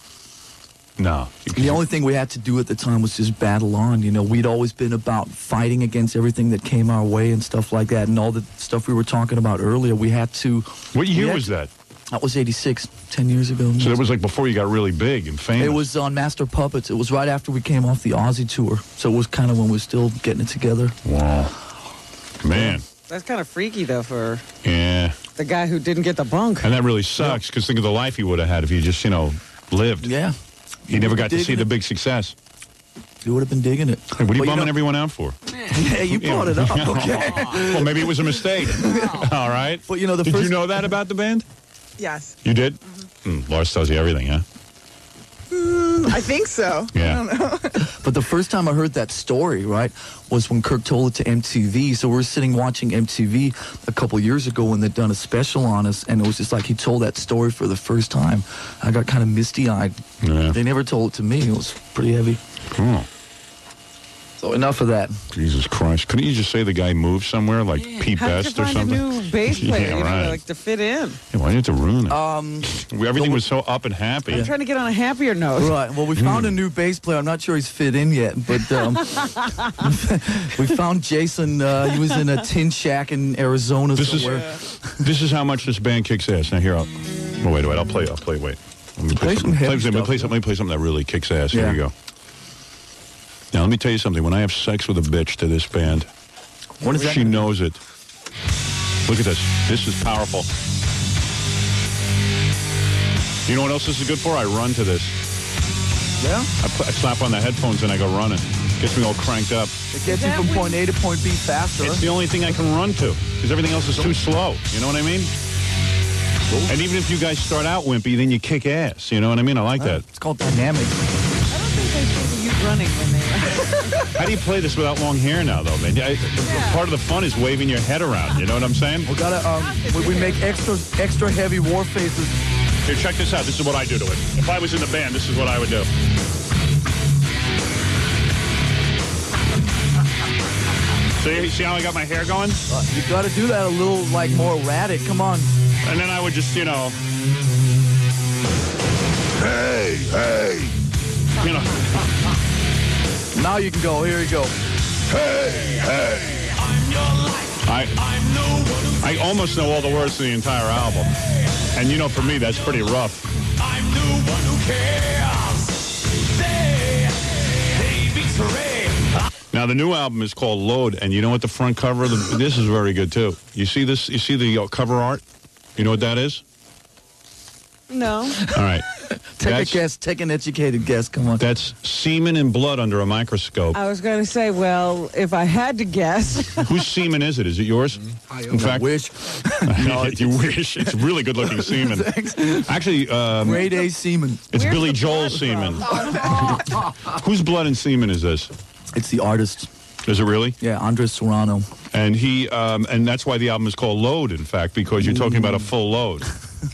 No. The only thing we had to do at the time was just battle on. We'd always been about fighting against everything that came our way and stuff like that. And all the stuff we were talking about earlier, we had to... What year was that? That was 86, 10 years ago. So that was like before you got really big and famous. It was on Master Puppets. It was right after we came off the Aussie tour. So it was kind of when we were still getting it together. Wow. Man. That's kind of freaky, though, for the guy who didn't get the bunk. And that really sucks, because think of the life he would have had if he just, lived. Yeah. He never got to see the big success. You would have been digging it. Hey, what are you bumming everyone out for? Yeah, you brought it up, okay. Well, maybe it was a mistake. All right. But, Did you know that about the band? Yes. You did? Lars tells you everything, huh? I think so. Yeah. I don't know. But the first time I heard that story, right, was when Kirk told it to MTV. So we were sitting watching MTV a couple years ago when they'd done a special on us, and it was just like he told that story for the first time. I got kind of misty-eyed. Yeah. They never told it to me. It was pretty heavy. Oh. So enough of that. Jesus Christ. Couldn't you just say the guy moved somewhere, like Pete Best or something? How did you find a new bass player, right. like to fit in? Yeah, why did you have to ruin it? Everything was so up and happy. I'm trying to get on a happier note. Right. Well, we found a new bass player. I'm not sure he's fit in yet, but we found Jason. He was in a tin shack in Arizona somewhere. This is how much this band kicks ass. Now, here, wait. I'll play, wait. Let me play something that really kicks ass. Here you go. Now, let me tell you something. When I have sex with a bitch to this band, she knows it. Look at this. This is powerful. You know what else this is good for? I run to this. Yeah? I slap on the headphones and I go running. Gets me all cranked up. It gets you from point A to point B faster. It's the only thing I can run to, because everything else is too slow. You know what I mean? And even if you guys start out wimpy, then you kick ass. You know what I mean? I like that. It's called dynamic. I don't think they see you running when they run. How do you play this without long hair now, though, man? Part of the fun is waving your head around. You know what I'm saying? We gotta. We make extra heavy war faces. Here, check this out. This is what I do to it. If I was in the band, this is what I would do. See how I got my hair going? You got to do that a little, like, more erratic. Come on. And then I would just, you know... Hey, hey. You know... Now you can go. Here you go. Hey, hey. I almost know all the words to the entire album. And, you know, for me, that's pretty rough. I'm the one who cares. They betray. Now, the new album is called Load, and you know what the front cover of the... This is very good, too. You see this? You see the cover art? You know what that is? No. All right. Take a guess. Take an educated guess. Come on. That's semen and blood under a microscope. I was going to say, well, if I had to guess. Whose semen is it? Is it yours? In fact, wish. You wish. It's really good-looking semen. Actually, Grade A semen. It's Billy Joel's semen. Whose blood and semen is this? It's the artist. Is it really? Yeah, Andres Serrano. And he, and that's why the album is called Load, in fact, because you're talking about a full load.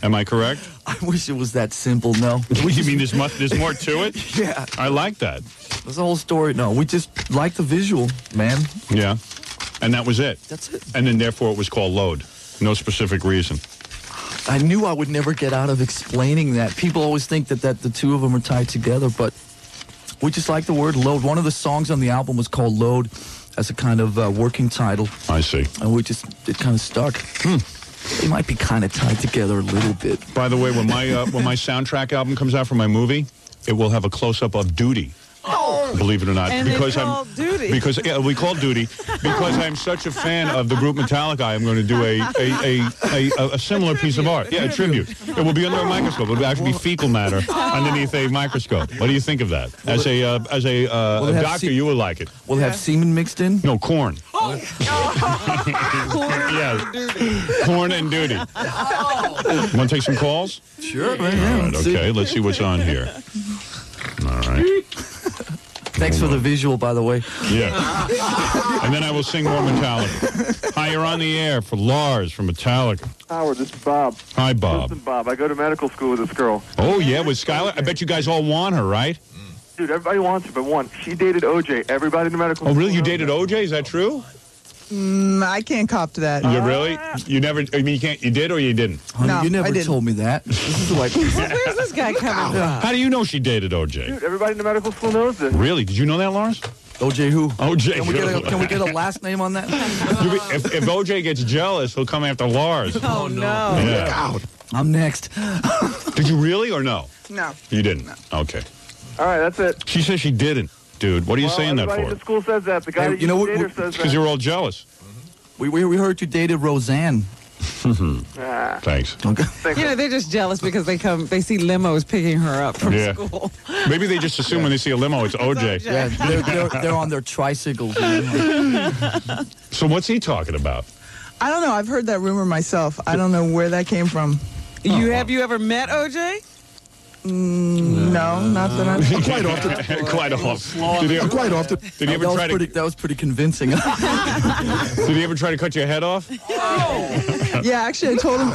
Am I correct? I wish it was that simple. No. You mean there's more to it? Yeah. I like that. There's a whole story. No, we just like the visual, man. Yeah. And that was it. That's it. And then therefore it was called Load. No specific reason. I knew I would never get out of explaining that. People always think that the two of them are tied together, but we just like the word load. One of the songs on the album was called Load as a kind of working title. I see. And it kind of stuck. They might be kind of tied together a little bit. By the way, when my soundtrack album comes out for my movie, it will have a close-up of Duty. Oh. Believe it or not, And because Duty. We call Duty because I'm such a fan of the group Metallica. I'm going to do a similar piece of art. Yeah, a tribute. It will be under a microscope. It will actually be fecal matter underneath a microscope. What do you think of that? As a doctor, you would like it. Will it have semen mixed in? No, corn. Corn Yes. Corn and Duty. Want to take some calls? Sure, man. All right, okay, let's see what's on here. All right. Thanks for the visual, by the way. Yeah. And then I will sing more Metallica. Hi, you're on the air for Lars from Metallica. Howard, this is Bob. Hi, Bob. Listen, Bob, I go to medical school with this girl. Oh, yeah, with Skylar? I bet you guys all want her, right? Dude, everybody wants her, but one. She dated OJ. Everybody in the medical school. Oh, really? You dated OJ? Is that true? I can't cop to that. You really? You never, I mean, you can't, you did or you didn't? Honey, No, you I never didn't. told me that. This is like... Where's this guy coming from? How do you know she dated OJ? Dude, everybody in the medical school knows this. Really? Did you know that, Lars? OJ who? OJ. Can we get a last name on that? If OJ gets jealous, he'll come after Lars. Oh, no. Yeah. I'm next. Did you really or no? No. You didn't? Okay. All right, that's it. She says she didn't. Dude, what are you saying that Everybody for? in the school says that. The guy that you know what? dated her says Because that. you're all jealous. We heard you dated Roseanne. Thanks. Okay. You know, they're just jealous because they see limos picking her up from school. Maybe they just assume when they see a limo, it's OJ. Yeah, they're on their tricycles. So what's he talking about? I don't know. I've heard that rumor myself. I don't know where that came from. Have you ever met OJ? No, not that I know. Quite often. Quite often. Quite often. Did he ever try to? That was pretty convincing. Did he ever try to cut your head off? Yeah, actually, I told him.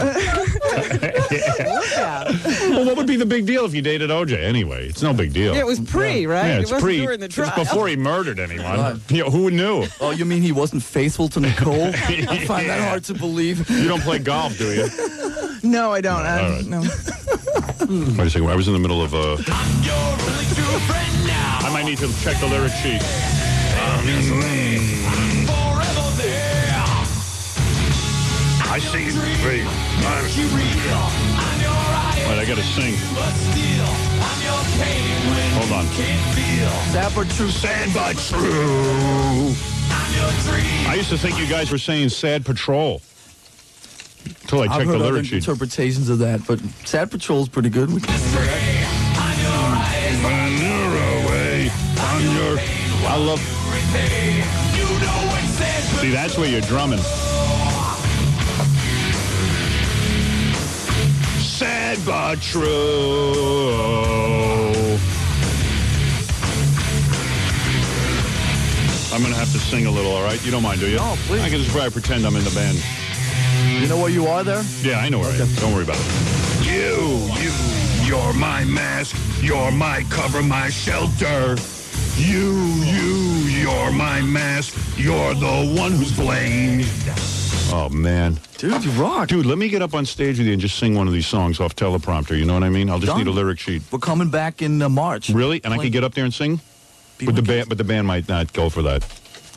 Well, what would be the big deal if you dated OJ anyway? It's no big deal. Yeah, it was pre, right? Yeah, it's it wasn't pre. during the trial. It's before he murdered anyone. You know, who knew? Oh, you mean he wasn't faithful to Nicole? I find that hard to believe. You don't play golf, do you? No, I don't. All right. No. Wait a second. I was in the middle of I might need to check the lyric sheet. I see you. Wait, I gotta sing. Hold on. Sad but true. Sad but true. I used to think you guys were saying Sad Patrol. Until I I've checked the heard other lyric sheet. interpretations of that, but Sad Patrol's pretty good. We can I love. See, that's where you're drumming. Sad but true. I'm gonna have to sing a little, all right? You don't mind, do you? Oh, please. I can just probably pretend I'm in the band. You know where you are there? Yeah, I know where I am. Don't worry about it. You're my mask. You're my cover, my shelter. You You're my mask. You're the one who's blamed. Oh, man. Dude, you rock. Dude, let me get up on stage with you and just sing one of these songs off teleprompter. You know what I mean? I'll just need a lyric sheet. We're coming back in March. Really? And I can get up there and sing? But the band might not go for that.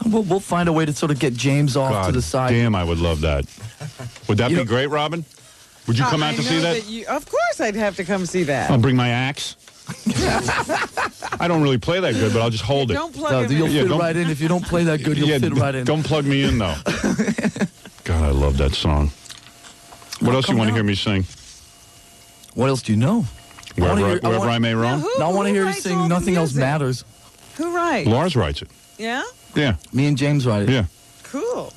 We'll find a way to sort of get James off to the side. Damn, I would love that. Would that be great, Robin? Would you come out to see that? Of course I'd have to come see that. I'll bring my axe. I don't really play that good, but I'll just hold it. Don't plug You'll fit right in. If you don't play that good, you'll fit right in. Don't plug me in, though. God, I love that song. What else do you want to hear me sing? What else do you know? Wherever I may roam? I want to hear you sing Nothing Else Matters. Who writes? Lars writes it. Yeah? Yeah. Me and James write it. Yeah. Cool.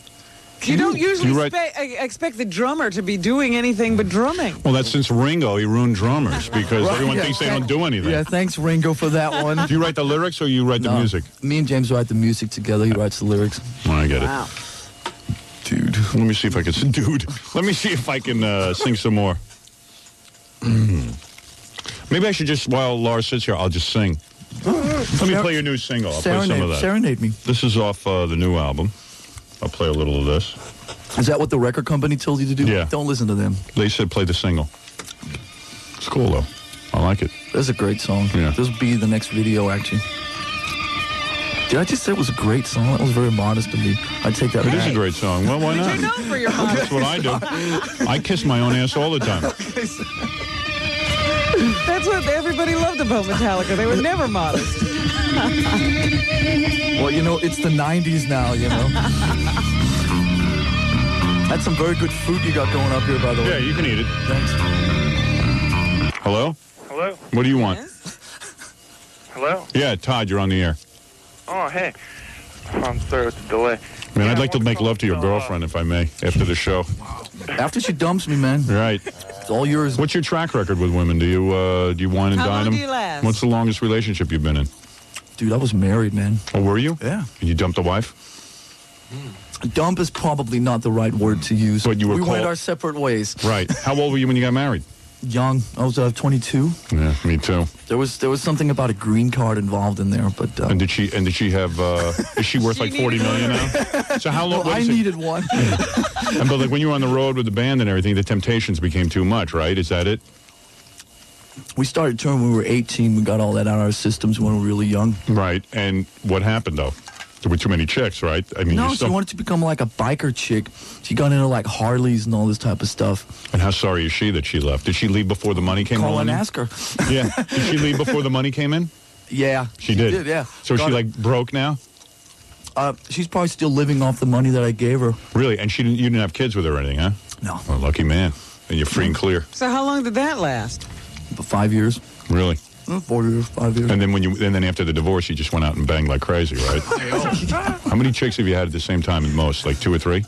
You don't usually expect the drummer to be doing anything but drumming. Well, that's since Ringo, he ruined drummers because everyone thinks they don't do anything. Yeah, thanks, Ringo, for that one. Do you write the lyrics or you write the music? Me and James write the music together. He writes the lyrics. Oh, I get it. Dude, let me see if I can... Dude, let me see if I can sing some more. Maybe I should just, while Lars sits here, I'll just sing. Let me play your new single. I'll play some of that. Serenade me. This is off the new album. I'll play a little of this. Is that what the record company told you to do? Yeah. Don't listen to them. They said play the single. It's cool, though. I like it. That's a great song. Yeah. This will be the next video, actually. Did I just say it was a great song? That was very modest of me. I'd take that back. It is a great song. Well, why not? You're known for your modesty. That's what I do. I kiss my own ass all the time. That's what everybody loved about Metallica. They were never modest. Well, you know, it's the 90s now, you know. That's some very good fruit you got going up here, by the way. Yeah, you can eat it. Thanks. Hello? Hello? What do you want? Hello? Yeah, Todd, you're on the air. Oh, hey. I'm sorry with the delay. Man, I'd like to make love to your girlfriend, if I may, after the show. After she dumps me, man. Right. It's all yours. What's your track record with women? Do you wine and How dine long them? do you last? What's the longest relationship you've been in? Dude, I was married, man. Oh, were you? Yeah. And you dumped a wife? Dump is probably not the right word to use. But you were we went called- our separate ways. Right. How old were you when you got married? Young. I was 22. Yeah, me too. There was something about a green card involved in there, but And did she have is she worth like 40 million now? So how long? well, I needed one. And but like when you were on the road with the band and everything, the temptations became too much, right? Is that it? We started touring when we were 18. We got all that out of our systems when we were really young. Right. And what happened though? There were too many chicks, right? I mean, No, she wanted to become like a biker chick. She got into like Harleys and all this type of stuff. And how sorry is she that she left? Did she leave before the money came Call rolling and in? ask her. Yeah. Did she leave before the money came in? Yeah. She did? Yeah. So is Got she it. like broke now? She's probably still living off the money that I gave her. Really? And you didn't have kids with her or anything, huh? No. Oh, lucky man. And you're free and clear. So how long did that last? About 5 years. Really? 4 years, 5 years. And then then after the divorce, you just went out and banged like crazy, right? How many chicks have you had at the same time at most? Like 2 or 3?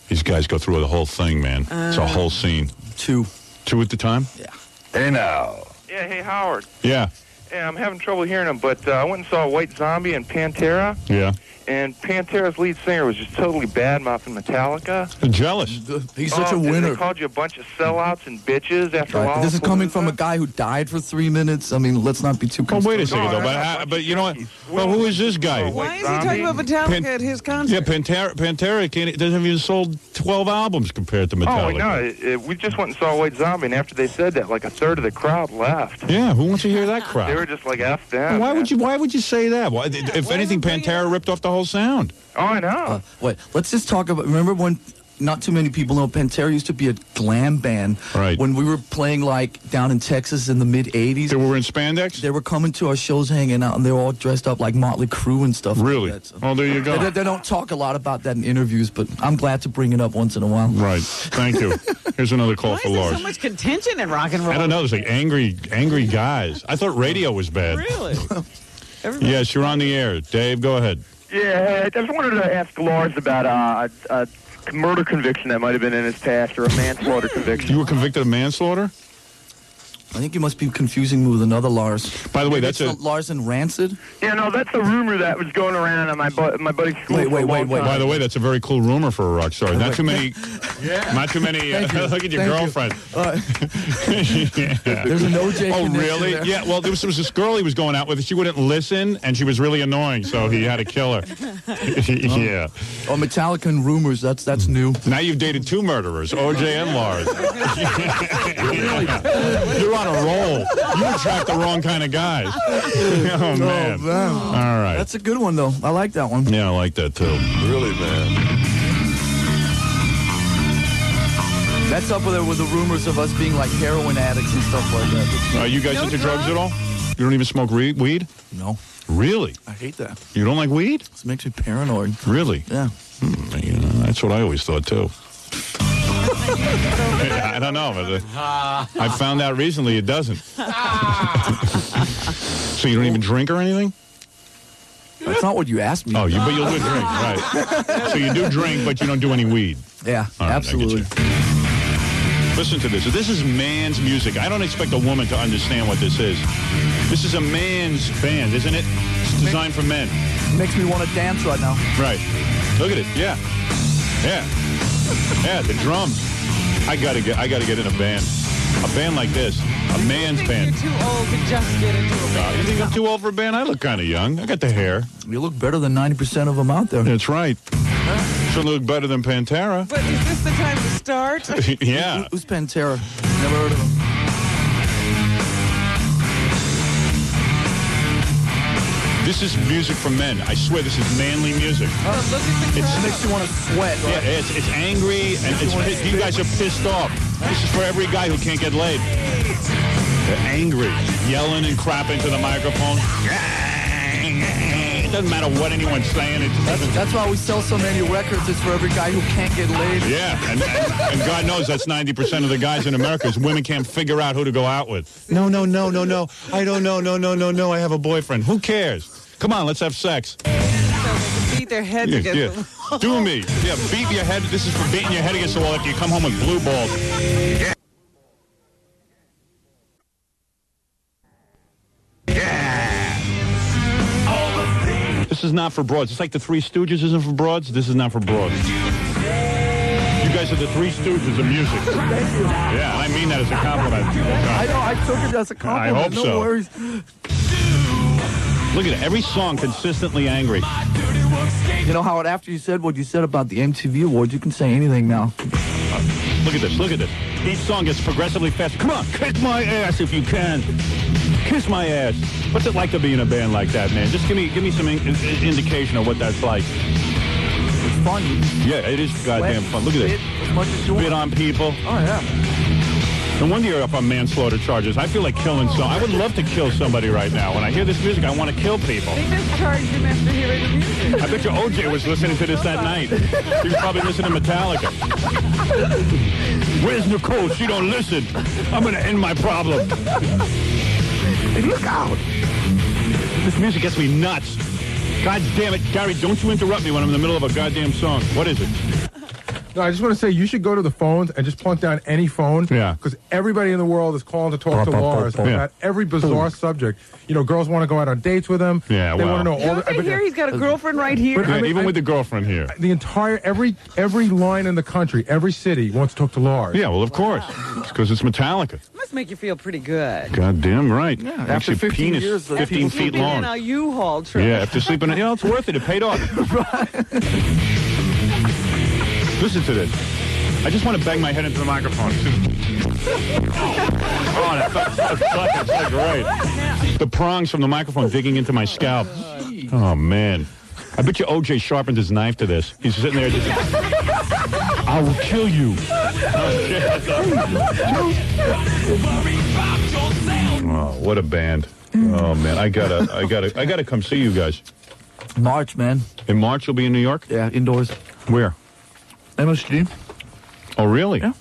These guys go through the whole thing, man. It's a whole scene. 2. 2 at the time? Yeah. Hey now. Yeah, hey, Howard. Yeah. Yeah, I'm having trouble hearing him, but I went and saw White Zombie and Pantera, Yeah. and Pantera's lead singer was just totally bad-mouthing Metallica. Jealous. He's such a winner. They called you a bunch of sellouts and bitches after a while. This is coming from a guy who died for 3 minutes. I mean, let's not be too Oh, wait a conspiracy. second, though. But you know what? Well, who is this guy? Why is he talking about Metallica at his concert? Yeah, Pantera doesn't even sold 12 albums compared to Metallica. Oh, no, we just went and saw White Zombie, and after they said that, like a third of the crowd left. Yeah, who wants to hear that crap? They were just like, F them. Why would you say that? Why, if anything, Pantera ripped off the whole sound. Oh, I know. Wait, let's just talk about. Remember when? Not too many people know Pantera used to be a glam band. Right. When we were playing like down in Texas in the mid '80s. They were in spandex. They were coming to our shows, hanging out, and they were all dressed up like Motley Crue and stuff. Really? Like that, so. Oh, there you go. They don't talk a lot about that in interviews, but I'm glad to bring it up once in a while. Right. Thank you. Here's another call for Lars. So much contention in rock and roll. I don't know. There's like angry guys. I thought radio was bad. Really? Yes, you're on the air. Dave, go ahead. Yeah, I just wanted to ask Lars about a murder conviction that might have been in his past or a manslaughter conviction. You were convicted of manslaughter? I think you must be confusing me with another Lars. By the way, Maybe that's it's Lars and Rancid? Yeah, no, that's a rumor that was going around at my buddy's school. Wait. By the way, that's a very cool rumor for a rock star. Not too many. Not too many. Look at your girlfriend. There's an OJ. Oh, really? There. Yeah. Well, there was this girl he was going out with. She wouldn't listen, and she was really annoying. So he had to kill her. Yeah. Oh, Metallica and rumors. That's new. Now you've dated 2 murderers, OJ and Lars. You're on a roll. You attract the wrong kind of guys. Oh, man. All right. That's a good one, though. I like that one. Yeah, I like that, too. Really, man. That's up with the rumors of us being like heroin addicts and stuff like that. Are you guys into drugs at all? You don't even smoke weed? No. Really? I hate that. You don't like weed? It makes me paranoid. Really? Yeah. That's what I always thought, too. I don't know, but I found out recently it doesn't. So you don't even drink or anything? That's not what you asked me. Oh, but you'll do drink, right. So you do drink, but you don't do any weed. Yeah, right, absolutely. Listen to this. This is man's music. I don't expect a woman to understand what this is. This is a man's band, isn't it? It's designed for men. It makes me want to dance right now. Right. Look at it. Yeah. Yeah. Yeah, the drums. I gotta get in a band. A band like this. A man's band. You're too old to just get into a band. You think I'm too old for a band? I look kind of young. I got the hair. You look better than 90% of them out there. That's right. Certainly look better than Pantera. But is this the time to start? Yeah. Who's Pantera? Never heard of him. This is music for men. I swear this is manly music. It makes you want to sweat. Right? Yeah, it's angry, and you guys are pissed off. This is for every guy who can't get laid. They're angry, yelling and crapping to the microphone. It doesn't matter what anyone's saying. That's why we sell so many records. It's for every guy who can't get laid. Yeah, and God knows that's 90% of the guys in America is women can't figure out who to go out with. No. I don't know. No. I have a boyfriend. Who cares? Come on, let's have sex. So they can beat their heads against the wall. Do me. Yeah, beat your head. This is for beating your head against the wall if you come home with blue balls. This is not for broads. It's like the Three Stooges isn't for broads. This is not for broads. You guys are the Three Stooges of music. Thank you. Yeah, I mean that as a compliment. I know. I took it as a compliment. I hope no so. worries. Look at it. Every song consistently angry. You know, Howard, after you said what you said about the MTV Awards, you can say anything now. Look at this. Look at this. Each song gets progressively faster. Come on, kick my ass if you can. Kiss my ass. What's it like to be in a band like that, man? Just give me some indication of what that's like. It's fun. Yeah, it is goddamn fun. Look at this. As much as you want. Spit on people. Oh, yeah. No wonder you're up on manslaughter charges. I feel like killing I would love to kill somebody right now. When I hear this music, I want to kill people. They just charged him after hearing the music. I bet you OJ was listening to this that night. He was probably listening to Metallica. Where's Nicole? She don't listen. I'm going to end my problem. Hey, look out. This music gets me nuts. God damn it. Gary, don't you interrupt me when I'm in the middle of a goddamn song. What is it? No, I just want to say you should go to the phones and just plunk down any phone. Yeah. Because everybody in the world is calling to talk to Lars about every bizarre subject. You know, girls want to go out on dates with him. Yeah, they want to know all the. Over here, he's got a girlfriend right here. Yeah, even with the girlfriend here. The entire every line in the country, every city wants to talk to Lars. Yeah, well, of course, because it's Metallica. Must make you feel pretty good. God damn right. Yeah, Makes after your 15 penis years, 15 feet long. In a U-Haul truck. Yeah, after sleeping, it's worth it. It paid off. Listen to this. I just want to bang my head into the microphone. Oh, that felt great. The prongs from the microphone digging into my scalp. Oh, man. I bet you OJ sharpened his knife to this. He's sitting there just... I will kill you. Oh, what a band. Oh, man. I gotta come see you guys. March, man. In March, you'll be in New York? Yeah, indoors. Where? MSG. Oh, really? Yeah.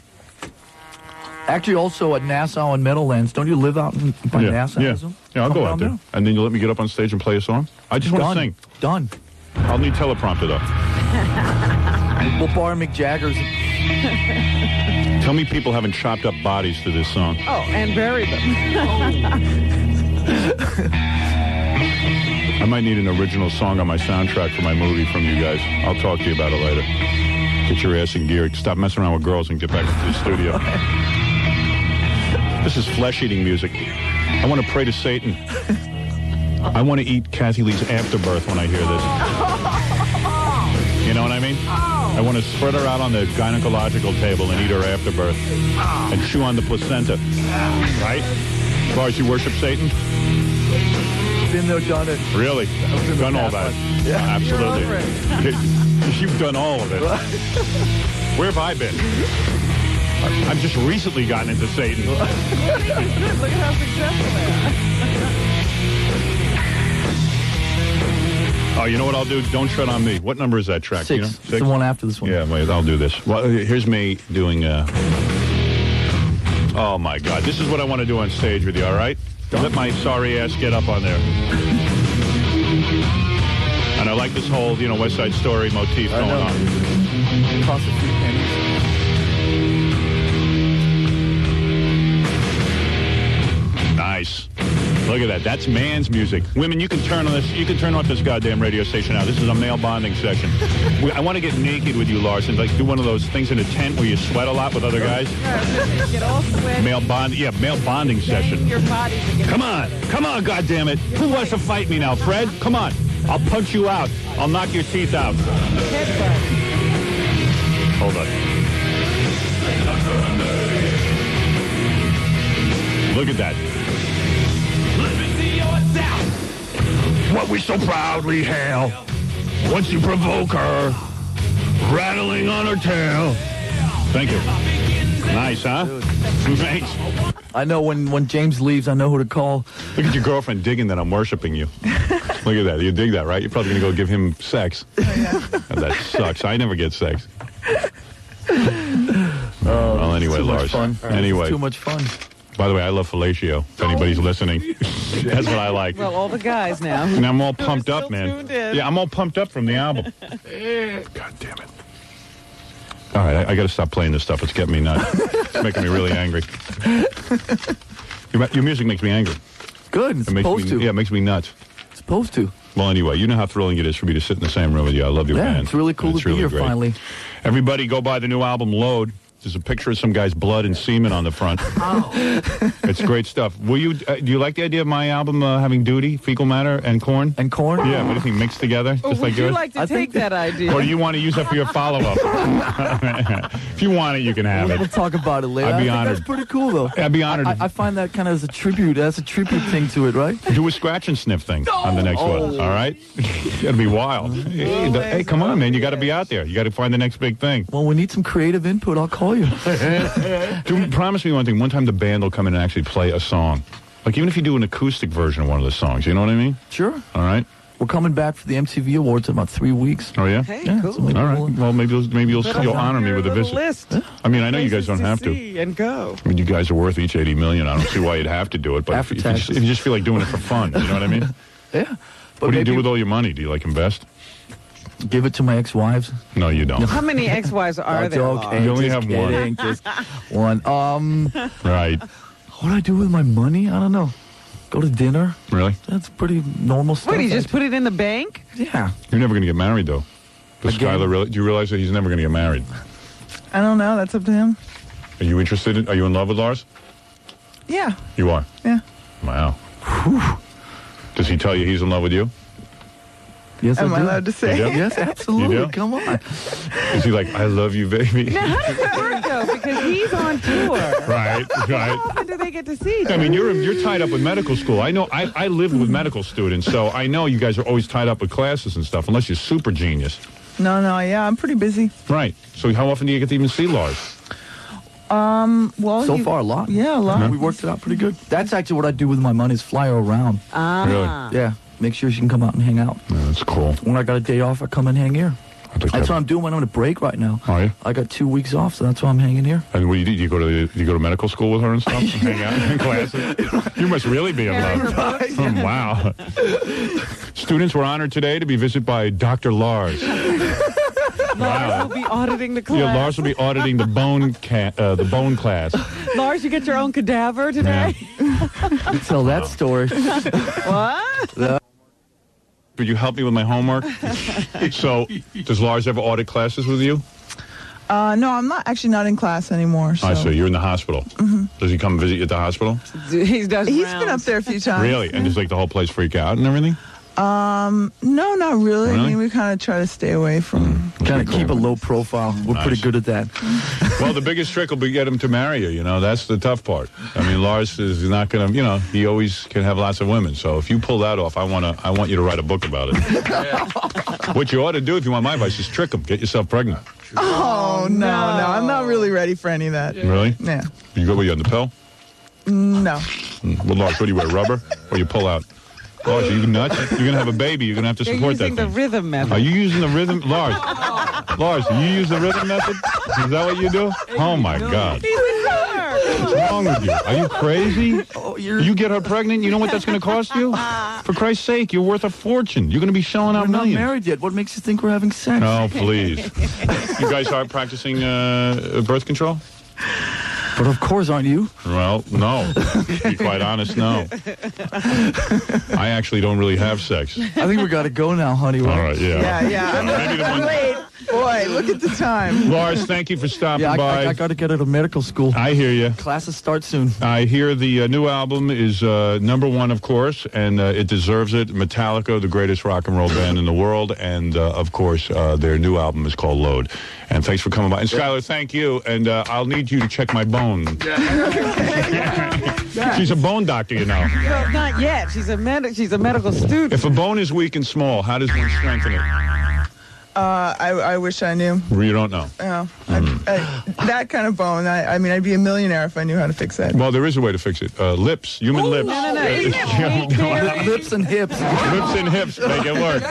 Actually, also at Nassau and Meadowlands. Don't you live out by Nassau? Yeah, I'll go out there. And then you'll let me get up on stage and play a song? I just want to sing. Done. I'll need teleprompter, though. We'll borrow Mick Jagger's. Tell me people haven't chopped up bodies to this song. Oh, and buried them. I might need an original song on my soundtrack for my movie from you guys. I'll talk to you about it later. Get your ass in gear. Stop messing around with girls and get back into the studio. This is flesh-eating music. I want to pray to Satan. I want to eat Kathy Lee's afterbirth when I hear this. You know what I mean? I want to spread her out on the gynecological table and eat her afterbirth. And chew on the placenta. Right? Lars, you worship Satan? Been there, done it. Really? Done all that? Yeah. Absolutely. You've done all of it. Where have I been? I've just recently gotten into Satan. Look at how successful they are. Oh, you know what I'll do? Don't tread on me. What number is that track? 6. You know? 6? It's the one after this one. Yeah, wait, I'll do this. Well, here's me doing... Oh, my God. This is what I want to do on stage with you, all right? Let my sorry ass get up on there. And I like this whole, West Side Story motif going on. Cost a few pennies. Nice. Look at that. That's man's music. Women, you can turn on this. You can turn off this goddamn radio station now. This is a male bonding session. I want to get naked with you, Lars, and do one of those things in a tent where you sweat a lot with other guys. Get all sweaty. Male bonding session. Your bodies against Come on, goddammit. Who wants to fight me now, Fred? Come on. I'll punch you out. I'll knock your teeth out. Hold on. Look at that. What we so proudly hail. Once you provoke her, rattling on her tail. Thank you. Nice, huh? Thanks. I know when James leaves, I know who to call. Look at your girlfriend digging that I'm worshiping you. Look at that. You dig that, right? You're probably going to go give him sex. That sucks. I never get sex. Well, anyway, Lars. Anyway. Too much fun. By the way, I love fellatio, if anybody's listening. That's what I like. Well, all the guys now. And I'm all pumped up, man. Yeah, I'm all pumped up from the album. God damn it. All right, I got to stop playing this stuff. It's getting me nuts. It's making me really angry. Your music makes me angry. Good. It's supposed to. Yeah, it makes me nuts. It's supposed to. Well, anyway, you know how thrilling it is for me to sit in the same room with you. I love your band. It's really cool to be here finally. Everybody go buy the new album, Load. There's a picture of some guy's blood and semen on the front. Oh. It's great stuff. Will you? Do you like the idea of my album having Duty, Fecal Matter, and Corn? And Corn? Yeah, everything mixed together, just like yours? Would you like to take that idea? Or do you want to use that for your follow-up? If you want it, you can have it. We'll talk about it later. I'd be honored. That's pretty cool, though. I'd be honored. I find that kind of as a tribute. That's a tribute thing to it, right? Do a scratch and sniff thing on the next one, all right? It'll be wild. Hey, come on, man. You got to be out there. You got to find the next big thing. Well, we need some creative input. I'll call you. Promise me one thing. One time the band will come in and actually play a song. Like, even if you do an acoustic version of one of the songs, you know what I mean? Sure. All right. We're coming back for the MTV Awards in about 3 weeks. Oh, yeah? Hey, yeah, cool. All right. Well, maybe you'll honor me with a visit. List. I mean, I know you guys don't have to. And go. I mean, you guys are worth each $80 million. I don't see why you'd have to do it. But if you just feel like doing it for fun, you know what I mean? Yeah. But what do you do with all your money? Do you, like, invest? Give it to my ex-wives. No, you don't. How many ex-wives are there? Okay, you only have one. Just one. Right. What do I do with my money? I don't know. Go to dinner. Really? That's pretty normal stuff. What, you just put it in the bank? Yeah. You're never going to get married, though. Does Skylar really? Do you realize that he's never going to get married? I don't know. That's up to him. Are you interested? Are you in love with Lars? Yeah. You are? Yeah. Wow. Whew. Does he tell you he's in love with you? Yes, Am I allowed to say? Yes, absolutely. You do? Come on. Is he like, I love you, baby? Now, how does it work, though? Because he's on tour. Right. How often do they get to see each other? I mean, you're tied up with medical school. I know. I live with medical students, so I know you guys are always tied up with classes and stuff, unless you're super genius. No, yeah, I'm pretty busy. Right. So how often do you get to even see Lars? Well, so far, a lot. Yeah, a lot. We worked it out pretty good. That's actually what I do with my money is fly her around. Really? Yeah. Make sure she can come out and hang out. Yeah, that's cool. When I got a day off, I come and hang here. That's what I'm doing when I'm on a break right now. Oh, yeah? I got 2 weeks off, so that's why I'm hanging here. And what do you do? Do you go to medical school with her and stuff? And hang out in classes? You must really be in love. Oh, wow. Students were honored today to be visited by Dr. Lars. Lars will be auditing the class. Yeah, Lars will be auditing the bone class. Lars, you get your own cadaver today? Tell that story. What? Would you help me with my homework? So, does Lars ever audit classes with you? No, I'm not in class anymore. So. I see. You're in the hospital. Mm-hmm. Does he come visit you at the hospital? He's been up there a few times. Really? And does like the whole place freak out and everything? No, not really. I mean, we kind of try to stay away from. Kind of keep a low profile. We're pretty good at that. Well, the biggest trick will be get him to marry you. You know, that's the tough part. I mean, Lars is not going to. You know, he always can have lots of women. So if you pull that off, I want you to write a book about it. What you ought to do, if you want my advice, is trick him. Get yourself pregnant. Oh no, I'm not really ready for any of that. Really? Yeah. You go with you on the pill? No. Well, Lars, what do you wear? Rubber? Or you pull out? Lars, are you nuts? You're going to have a baby. You're going to have to support that thing. You're using the rhythm method. Are you using the rhythm? Lars, do you use the rhythm method? Is that what you do? Oh, my God. What's wrong with you? Are you crazy? You get her pregnant, you know what that's going to cost you? For Christ's sake, you're worth a fortune. You're going to be shelling out millions. We're not married yet. What makes you think we're having sex? Oh, please. You guys are practicing birth control? But of course, aren't you? Well, no. To be quite honest, no. I actually don't really have sex. I think we got to go now, honey. All right, yeah. I'm late. Boy, look at the time. Lars, thank you for stopping by. I got to get out of medical school. I hear you. Classes start soon. I hear the new album is #1, of course, and it deserves it. Metallica, the greatest rock and roll band in the world, and, of course, their new album is called Load. And thanks for coming by. And, Skylar, thank you, and I'll need you to check my bone. She's a bone doctor, you know. Well, not yet. She's a medical student. If a bone is weak and small, how does one strengthen it? I wish I knew. You don't know. Oh, that kind of bone. I mean, I'd be a millionaire if I knew how to fix that. Well, there is a way to fix it. Lips, human lips. No. Lips and hips. Lips and hips make it work.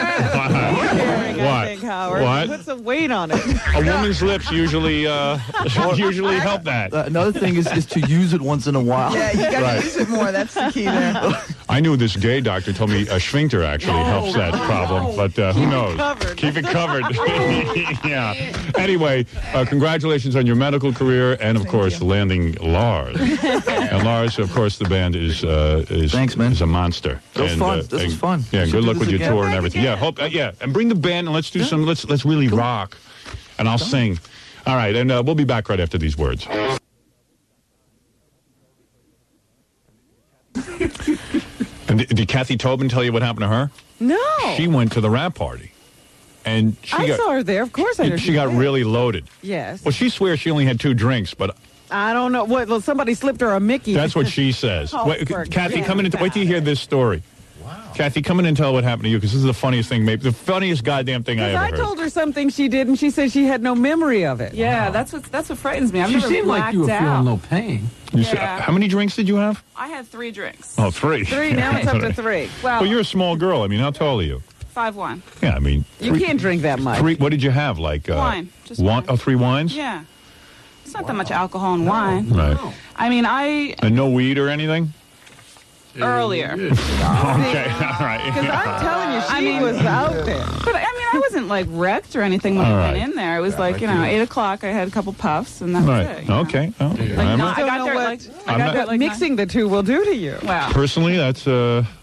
What? Put some weight on it. A woman's lips usually help that. Another thing is to use it once in a while. Yeah, you got to use it more. That's the key there. I knew this gay doctor told me a sphincter actually helps that problem, but who knows? Keep it covered. Yeah. Anyway, congratulations on your medical career and, of course, landing Lars. And Lars, of course, the band is thanks, man. Is a monster. That was fun. This was fun. Yeah, good luck with your tour and everything. Yeah, and bring the band and let's do some. Let's really rock, and I'll sing. All right, and we'll be back right after these words. And did Kathy Tobin tell you what happened to her? No. She went to the rap party. And I saw her there. Of course I know. She got really loaded. Yes. Well, she swears she only had 2 drinks, but I don't know. Well, somebody slipped her a Mickey. That's what she says. Wait, Kathy, come in and wait till you hear this story. Wow. Kathy, come in and tell what happened to you, because this is the funniest thing, maybe the funniest goddamn thing I ever heard. I told her something she did, and she said she had no memory of it. Yeah, that's what frightens me. I've she never seemed like you were feeling no pain. How many drinks did you have? I had 3 drinks. Oh, 3. 3. Now it's up to 3. Well, you're a small girl. I mean, how tall are you? 5'1". Yeah, I mean, you can't drink that much. 3. What did you have? Like wine. Just wine. Oh, 3 wines. Yeah, it's not that much alcohol in wine. Right. I mean, and no weed or anything. Earlier. Okay, all right. Because I'm telling you, she was out there. But I mean, I wasn't like wrecked or anything when I went in there. It was like 8 o'clock. I had a couple puffs, and that was it. Okay. Oh, I got there like mixing the two will do to you. Wow. Personally, that's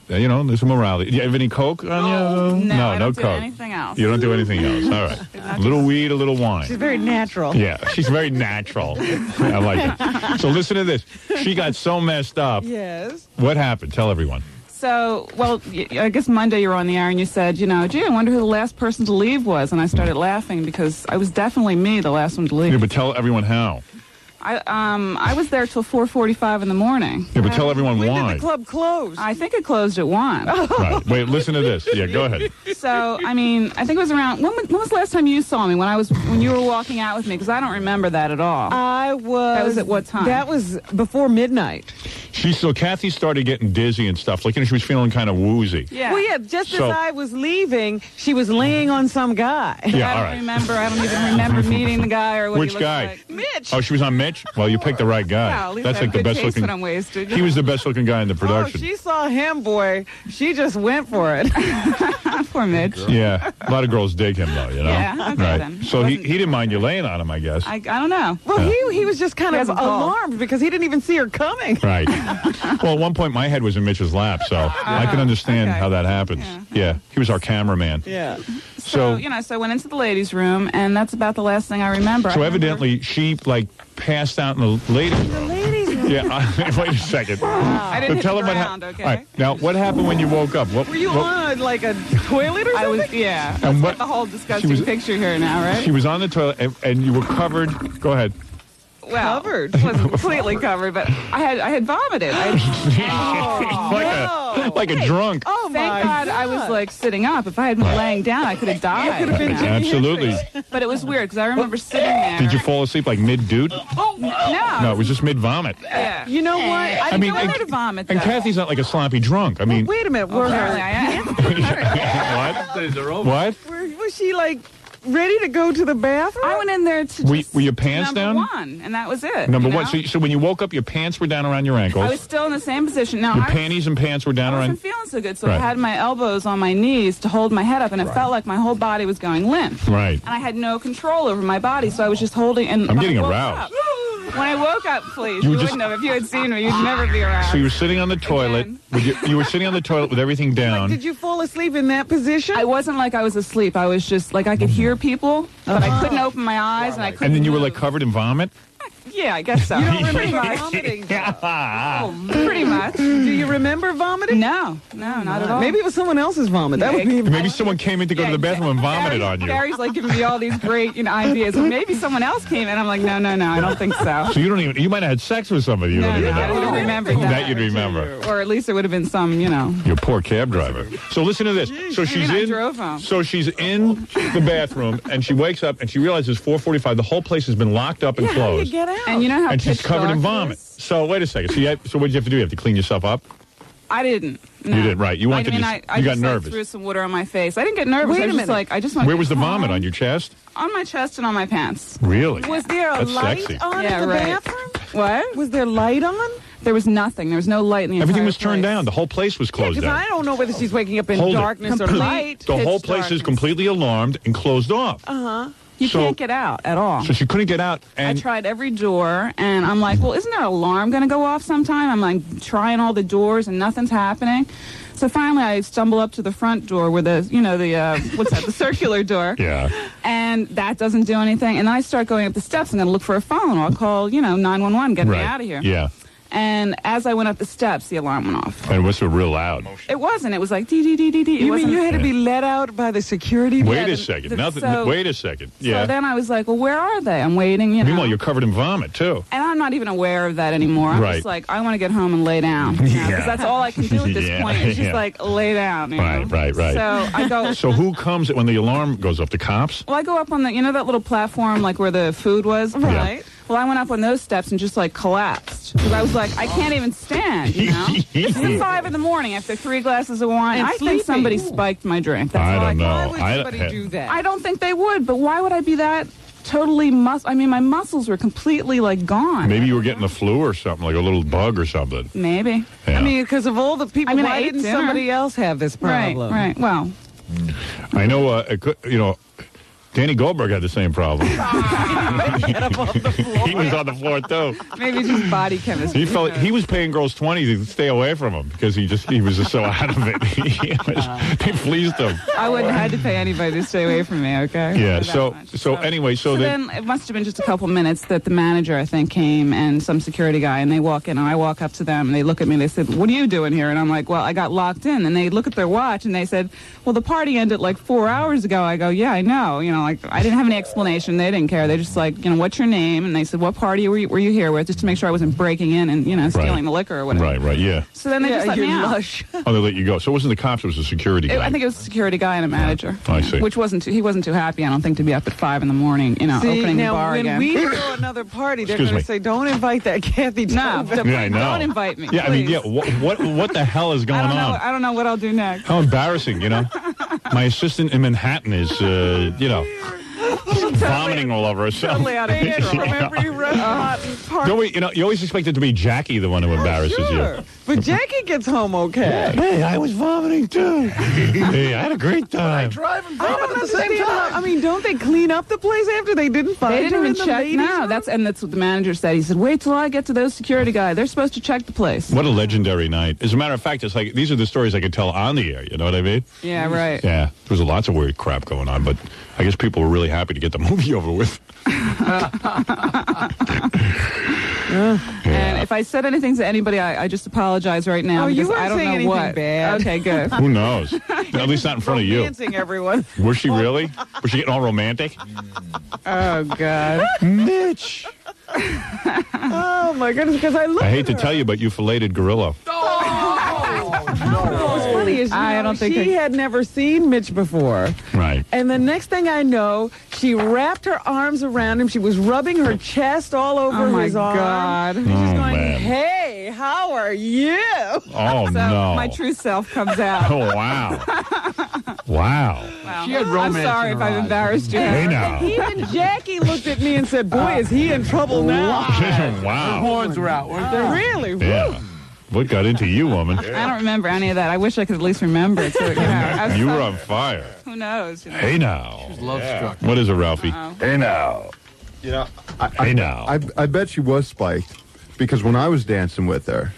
there's a morality. Do you have any coke on you? No, I don't do coke. anything else. You don't do anything else. All right. A little weed, a little wine. She's very natural. Yeah, she's very natural. I like it. So listen to this. She got so messed up. Yes. What happened? Tell everyone. So, well, I guess Monday you were on the air and you said, gee, I wonder who the last person to leave was. And I started laughing because I was definitely me, the last one to leave. Yeah, but tell everyone how. I was there till 4:45 in the morning. Yeah, but tell everyone when why. When did the club close? I think it closed at 1. Right. Wait, listen to this. Yeah, go ahead. So, I mean, I think it was around, when was the last time you saw me? When you were walking out with me? Because I don't remember that at all. That was at what time? That was before midnight. So Kathy started getting dizzy and stuff. Like, she was feeling kind of woozy. Yeah. Well, yeah, just as I was leaving, she was laying on some guy. Yeah, I don't even remember meeting the guy or what Which he looked guy? like. Mitch. Oh, she was on Mitch? Well, you picked the right guy. Yeah, at least That's I have like the good best taste looking. when I'm wasted. He was the best looking guy in the Oh, production. she saw him, boy. She just went for it. Poor Mitch. Yeah, a lot of girls dig him though, Yeah, okay right. then. So he didn't mind you laying on him, I guess. I don't know. Well, he was just kind of hasn't called. alarmed because he didn't even see her coming. Right. Well, at one point my head was in Mitch's lap, so I can understand how that happens. Yeah. He was our cameraman. Yeah. So so I went into the ladies' room, and that's about the last thing I remember. So evidently she passed out in the ladies' room. Yeah. Wait a second. I didn't hit tell the him ground, what okay? All right. Now, what happened when you woke up? Were you on like a toilet or something? I was, yeah. And That's the whole disgusting was- picture here now, right? She was on the toilet, and you were covered. Go ahead. Well, covered. Wasn't completely covered, but I had vomited. Like a drunk. Oh Thank my God I was like sitting up. If I had been laying down, I could have died. could have been Jimi Absolutely. But it was weird because I remember sitting there. Did you fall asleep like mid-dude? No. No, it was just mid-vomit. Yeah. You know what? I didn't know where to vomit. And though. Kathy's not like a sloppy drunk. I mean, Wait a minute. Apparently I am. what? Was she like ready to go to the bathroom? I went in there to Were your pants number down? one, and that was it. Number you one. know? So when you woke up, your pants were down around your ankles. I was still in the same position. No, Your I panties and pants were down around. wasn't feeling so good, so I Right. had my elbows on my knees to hold my head up, and it felt like my whole body was going limp. Right. And I had no control over my body, so I was just holding. And I'm when I getting woke aroused. up- when I woke up, please, You you were just- wouldn't have. If you had seen me, you'd never be around. So you were sitting on the toilet. You were sitting on the toilet with everything down. Did you fall asleep in that position? I wasn't like I was asleep. I was just like I could hear people, but I couldn't open my eyes, and I couldn't. And then you were move. like covered in vomit. Yeah, I guess so. You don't Pretty remember much. vomiting? Pretty much. Do you remember vomiting? No, not at all. Maybe it was someone else's vomit. That would be Maybe someone came in to go to the bathroom and vomited on you. Gary's like giving me all these great ideas. And maybe someone else came in. I'm like, no, I don't think so. So you don't even. You might have had sex with somebody. You don't even I would know. have remembered that. That you'd remember. Or at least there would have been some, Your poor cab driver. So listen to this. So she's I in. drove home. So she's in the bathroom and she wakes up and she realizes 4:45. The whole place has been locked up and How do you closed. get out? And you know how And she's pitch covered in dark it vomit. is? So wait a second. So what did you have to do? You have to clean yourself up. I didn't. No. You did right. You wanted I mean, to. I You got just nervous. threw some water on my face. I didn't get nervous. Wait I a was just minute. like, I just want. Where was the vomit on your chest? On my chest and on my pants. Really? Was there a That's light sexy. on Yeah, in the right. bathroom? What? Was there light on? There was nothing. There was no light in the Everything entire was turned place. down. The whole place was closed Because down. I don't know whether she's waking up in Hold it. darkness or Complete light. The whole pitch place is darkness. completely alarmed and closed off. You So- can't get out at all. So she couldn't get out. I And tried every door, and I'm like, well, isn't there an alarm going to go off sometime? I'm like trying all the doors, and nothing's happening. So finally, I stumble up to the front door where the what's that, the circular door. yeah. And that doesn't do anything. And then I start going up the steps. I'm going to look for a phone. I'll call, 911, get me Right. out of here. Yeah. And as I went up the steps, the alarm went off. And it was so real loud. It wasn't. It was like dee dee dee dee dee. It You mean wasn't- you had to be let out by the security? Wait a second. Nothing. so- Wait a second. So Yeah. then I was like, well, where are they? I'm waiting, Meanwhile, you're covered in vomit too. And I'm not even aware of that anymore. I'm Right. just like, I want to get home and lay down. Yeah. Because that's all I can do at this Yeah, point. It's just yeah. like, lay down. you know? Right. So I go. So who comes when the alarm goes up? The cops? Well, I go up on that little platform, like where the food was? Right. Well, I went up on those steps and just like collapsed. Because I was like, I can't even stand, This is 5 in the morning after 3 glasses of wine. And I sleeping. think somebody spiked my drink. That's I all don't know. Why would I- somebody do that? I don't think they would, but why would I be that totally I mean, my muscles were completely like gone. Maybe you were getting the flu or something, like a little bug or something. Maybe. Yeah. I mean, because of all the people, I mean, I why ate didn't dinner. somebody else have this problem? Right. Well, I know. Danny Goldberg had the same problem. He was on the floor too. maybe just body chemistry. He was paying girls $20 to stay away from him because he was just so out of it. They fleeced him. I wouldn't have had to pay anybody to stay away from me, okay? Yeah. For that So much. anyway, So then it must have been just a couple minutes that the manager, I think, came and some security guy, and they walk in, and I walk up to them, and they look at me, and they said, what are you doing here? And I'm like, well, I got locked in. And they look at their watch, and they said, well, the party ended like 4 hours ago. I go, yeah, I know. like I didn't have any explanation. They didn't care. They just like, what's your name? And they said, what party were you here with? Just to make sure I wasn't breaking in and, stealing the liquor or whatever. Right, yeah. So then they just let me out. Oh, they let you go. So it wasn't the cops, it was a security guy. I think it was a security guy and a manager. I see. He wasn't too happy, I don't think, to be up at 5 in the morning, opening the bar again. When we throw another party, they're going to say, don't invite that Kathy. No, I know. don't invite me. Yeah, please. I mean, what the hell is going on? I don't know what I'll do next. How embarrassing, My assistant in Manhattan is, vomiting all over herself. Totally out of control from every restaurant and party. No, wait, you always expect it to be Jackie, the one who embarrasses you. But Jackie gets home okay. Hey, I was vomiting too. Hey, I had a great time. Drive and vomit at the same time. I mean, don't they clean up the place after they didn't find They didn't her even in the check. ladies' No, room? that's what the manager said. He said, wait till I get to those security guys. They're supposed to check the place. What a legendary night. As a matter of fact, it's like these are the stories I could tell on the air. You know what I mean? Yeah, right. Yeah, there was lots of weird crap going on, but I guess people were really happy to get the movie over with. And if I said anything to anybody, I just apologize right now. Oh, you because weren't I don't saying know anything what. bad. Okay, good. Who knows? At least not in front of you. Dancing, everyone. Was she really? Was she getting all romantic? Oh, God. Mitch. Oh, my goodness, because I looked I hate at to her. tell you, but you filleted Gorilla. What's funny is she had never seen Mitch before. Right. And the next thing I know, she wrapped her arms around him. She was rubbing her chest all over his arm. God. And she's going, man. hey, how are you? Oh, no. My true self comes out. Oh, wow. Wow. She had romance. I'm sorry if I've embarrassed you. Hey, now. Even Jackie looked at me and said, boy, is he in trouble now. Wow. The horns were out, weren't they? Really? Yeah. What got into you, woman? I don't remember any of that. I wish I could at least remember it. So, You were on fire. Who knows? Hey, now. Love struck. What is it, Ralphie? Hey, now. Hey, now. I bet she was spiked because when I was dancing with her,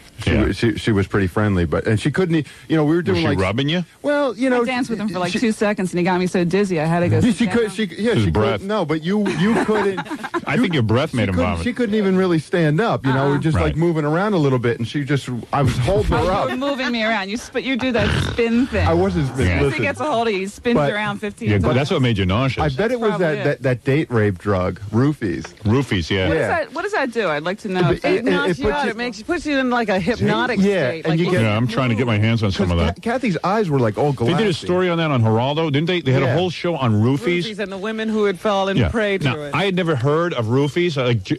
she was pretty friendly, and she couldn't. We were doing was she rubbing you? Well, I danced with him for like 2 seconds, and he got me so dizzy I had to go. She could. No, but you couldn't. I think your breath made him vomit. She couldn't even really stand up. We're just like moving around a little bit, and I was holding her up. You were moving me around. You do that spin thing. I wasn't spinning. As soon as he gets a hold of you, he spins you around 15 times. That's what made you nauseous. I bet it was that date rape drug, roofies. Roofies, yeah. What does that do? I'd like to know. It knocks you out. It puts you in like a hypnotic state. And I'm trying to get my hands on some of that. Kathy's eyes were like all glassy. They did a story on that on Geraldo, didn't they? They had a whole show on roofies. And the women who had fallen prey to it. I had never heard of roofies.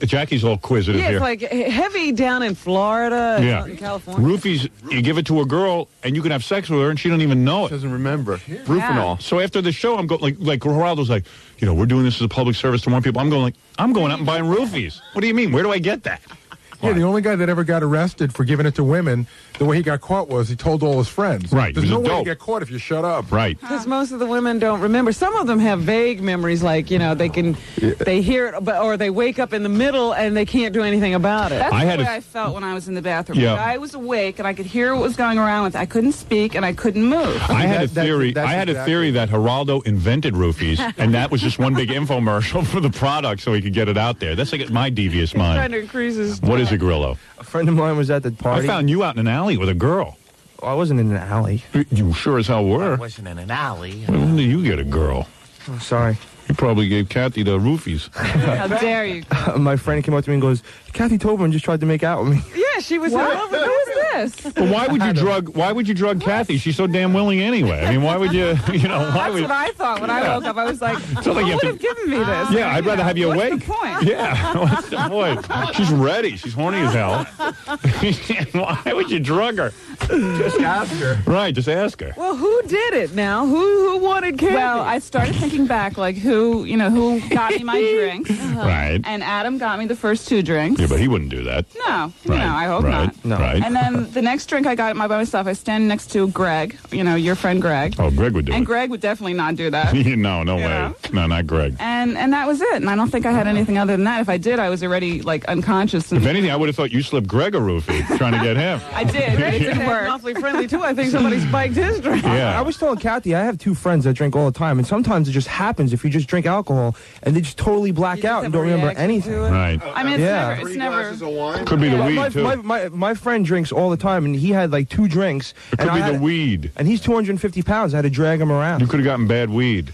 Jackie's all quizzitive here. It's like heavy down in Florida and in California. Roofies, you give it to a girl, and you can have sex with her, and she don't even know it. She doesn't remember. Rufinol. So after the show, I'm going like Geraldo's like, we're doing this as a public service to warn people. I'm going out and buying roofies. What do you mean? Where do I get that? Yeah, the only guy that ever got arrested for giving it to women, the way he got caught was he told all his friends. Right. There's He no was a way to dope. get caught if you shut up. Right. Because most of the women don't remember. Some of them have vague memories, like, they hear it, or they wake up in the middle and they can't do anything about it. That's the way I felt when I was in the bathroom. Yeah. The guy was awake, and I could hear what was going around with. I couldn't speak, and I couldn't move. I had a theory. I had a theory that Geraldo invented roofies, and that was just one big infomercial for the product, so he could get it out there. That's like my devious mind. Trying to increase his What is it, Grillo? A friend of mine was at the party. I found you out in an alley with a girl. I wasn't in an alley. You sure as hell were. I wasn't in an alley. When did you get a girl? Oh, sorry. You probably gave Kathy the roofies. How dare you? My friend came up to me and goes, Kathy Tobin just tried to make out with me. Yeah, she was all over. Who is this? But why would you drug Kathy? She's so damn willing anyway. I mean, why would you, why That's would... what I thought when I woke up. I was like, So who like you would have have given me this? Yeah, I'd rather have you What's awake. the point? Yeah, what's the point? She's ready. She's horny as hell. Why would you drug her? Just ask her. Right, just ask her. Well, who did it now? Who wanted Kathy? Well, I started thinking back, like who got me my drinks. Right. And Adam got me the first 2 drinks. Yeah, but he wouldn't do that. No, Right. I hope Right. not. No. Right. And then the next drink I got by myself, I stand next to Greg, your friend Greg. Oh, Greg would do And it. Greg would definitely not do that. No way. know? No, not Greg. And that was it. And I don't think I had anything other than that. If I did, I was already unconscious. If anything, I would have thought you slipped Greg a roofie trying to get him. I did, but it didn't work. Awfully friendly too. I think somebody spiked his drink. Yeah. I was telling Kathy, I have 2 friends that drink all the time, and sometimes it just happens if you just drink alcohol, and they just totally black out and don't remember anything. Right. I mean, it's never. Could be the weed, too. My friend drinks all the time, and he had like 2 drinks. It could be the weed. And he's 250 pounds. I had to drag him around. You could have gotten bad weed.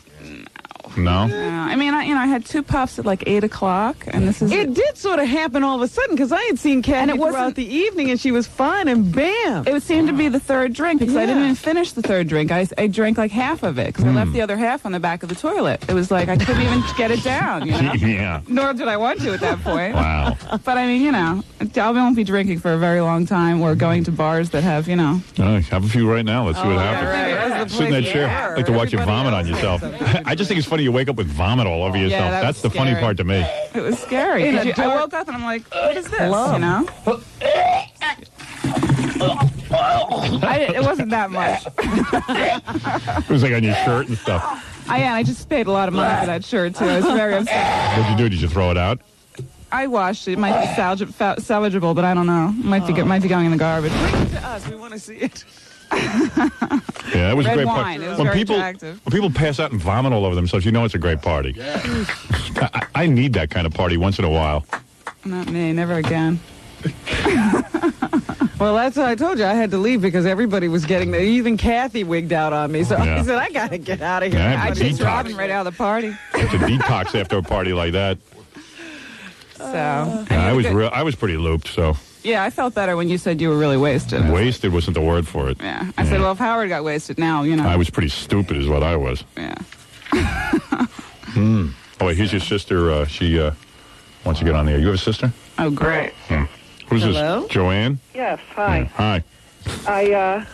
No? I mean, I had 2 puffs at like 8 o'clock, and this is... It did sort of happen all of a sudden, because I had seen Kathy throughout the evening, and she was fine, and bam! It seemed to be the 3rd drink, because I didn't even finish the 3rd drink. I drank like half of it, because I left the other half on the back of the toilet. It was like I couldn't even get it down, you know? Yeah. Nor did I want to at that point. Wow. But I mean, you know, I won't be drinking for a very long time, or going to bars that have, you know... Have a few right now. Let's see what happens. Right. Sit in that chair. I like to watch you vomit on yourself. I just think it's funny you wake up with vomit all over yourself. that That's the funny part to me. It was scary. I woke up and I'm like, what is this? You know? It wasn't that much. It was like on your shirt and stuff. I just paid a lot of money for that shirt, too. I was very upset. What'd you do? Did you throw it out? I washed it. It might be salvageable, but I don't know. It might be going in the garbage. Bring it to us. We want to see it. Yeah, that was Red a great wine. party. It was very attractive. When people pass out and vomit all over themselves, you know it's a great party. Yeah. I need that kind of party once in a while. Not me. Never again. Well, that's what I told you. I had to leave because everybody was getting there. Even Kathy wigged out on me. So I said, I got to get out of here. Yeah, I just Robin right out of the party. It's a detox after a party like that. So I was pretty looped, so. Yeah, I felt better when you said you were really wasted. Wasted wasn't the word for it. Yeah. I said, well, if Howard got wasted now, you know. I was pretty stupid is what I was. Yeah. Oh, wait, here's your sister. She wants to get on the air. You have a sister? Oh, great. Who's Hello? this? Joanne? Yes, hi. Hi.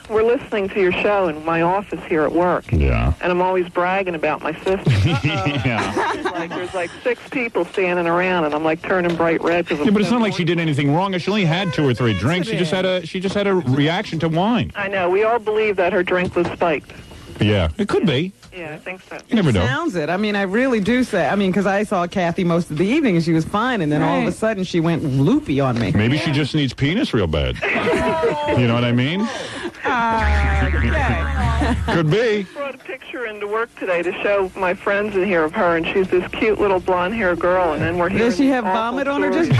We're listening to your show in my office here at work. Yeah. And I'm always bragging about my sister. Yeah. There's like 6 people standing around, and I'm like turning bright red. Yeah, but it's not like she did anything wrong. She only had 2 or 3 drinks. She just had a reaction to wine. I know. We all believe that her drink was spiked. Yeah, it could be. Yeah, I think so. You never know. Sounds it. I mean, I really do say. I mean, because I saw Kathy most of the evening and she was fine, and then all of a sudden she went loopy on me. Maybe she just needs penis real bad. You know what I mean? Could be. I brought a picture into work today to show my friends in here of her, and she's this cute little blonde-haired girl, and then we're here. Does she have vomit on her? Just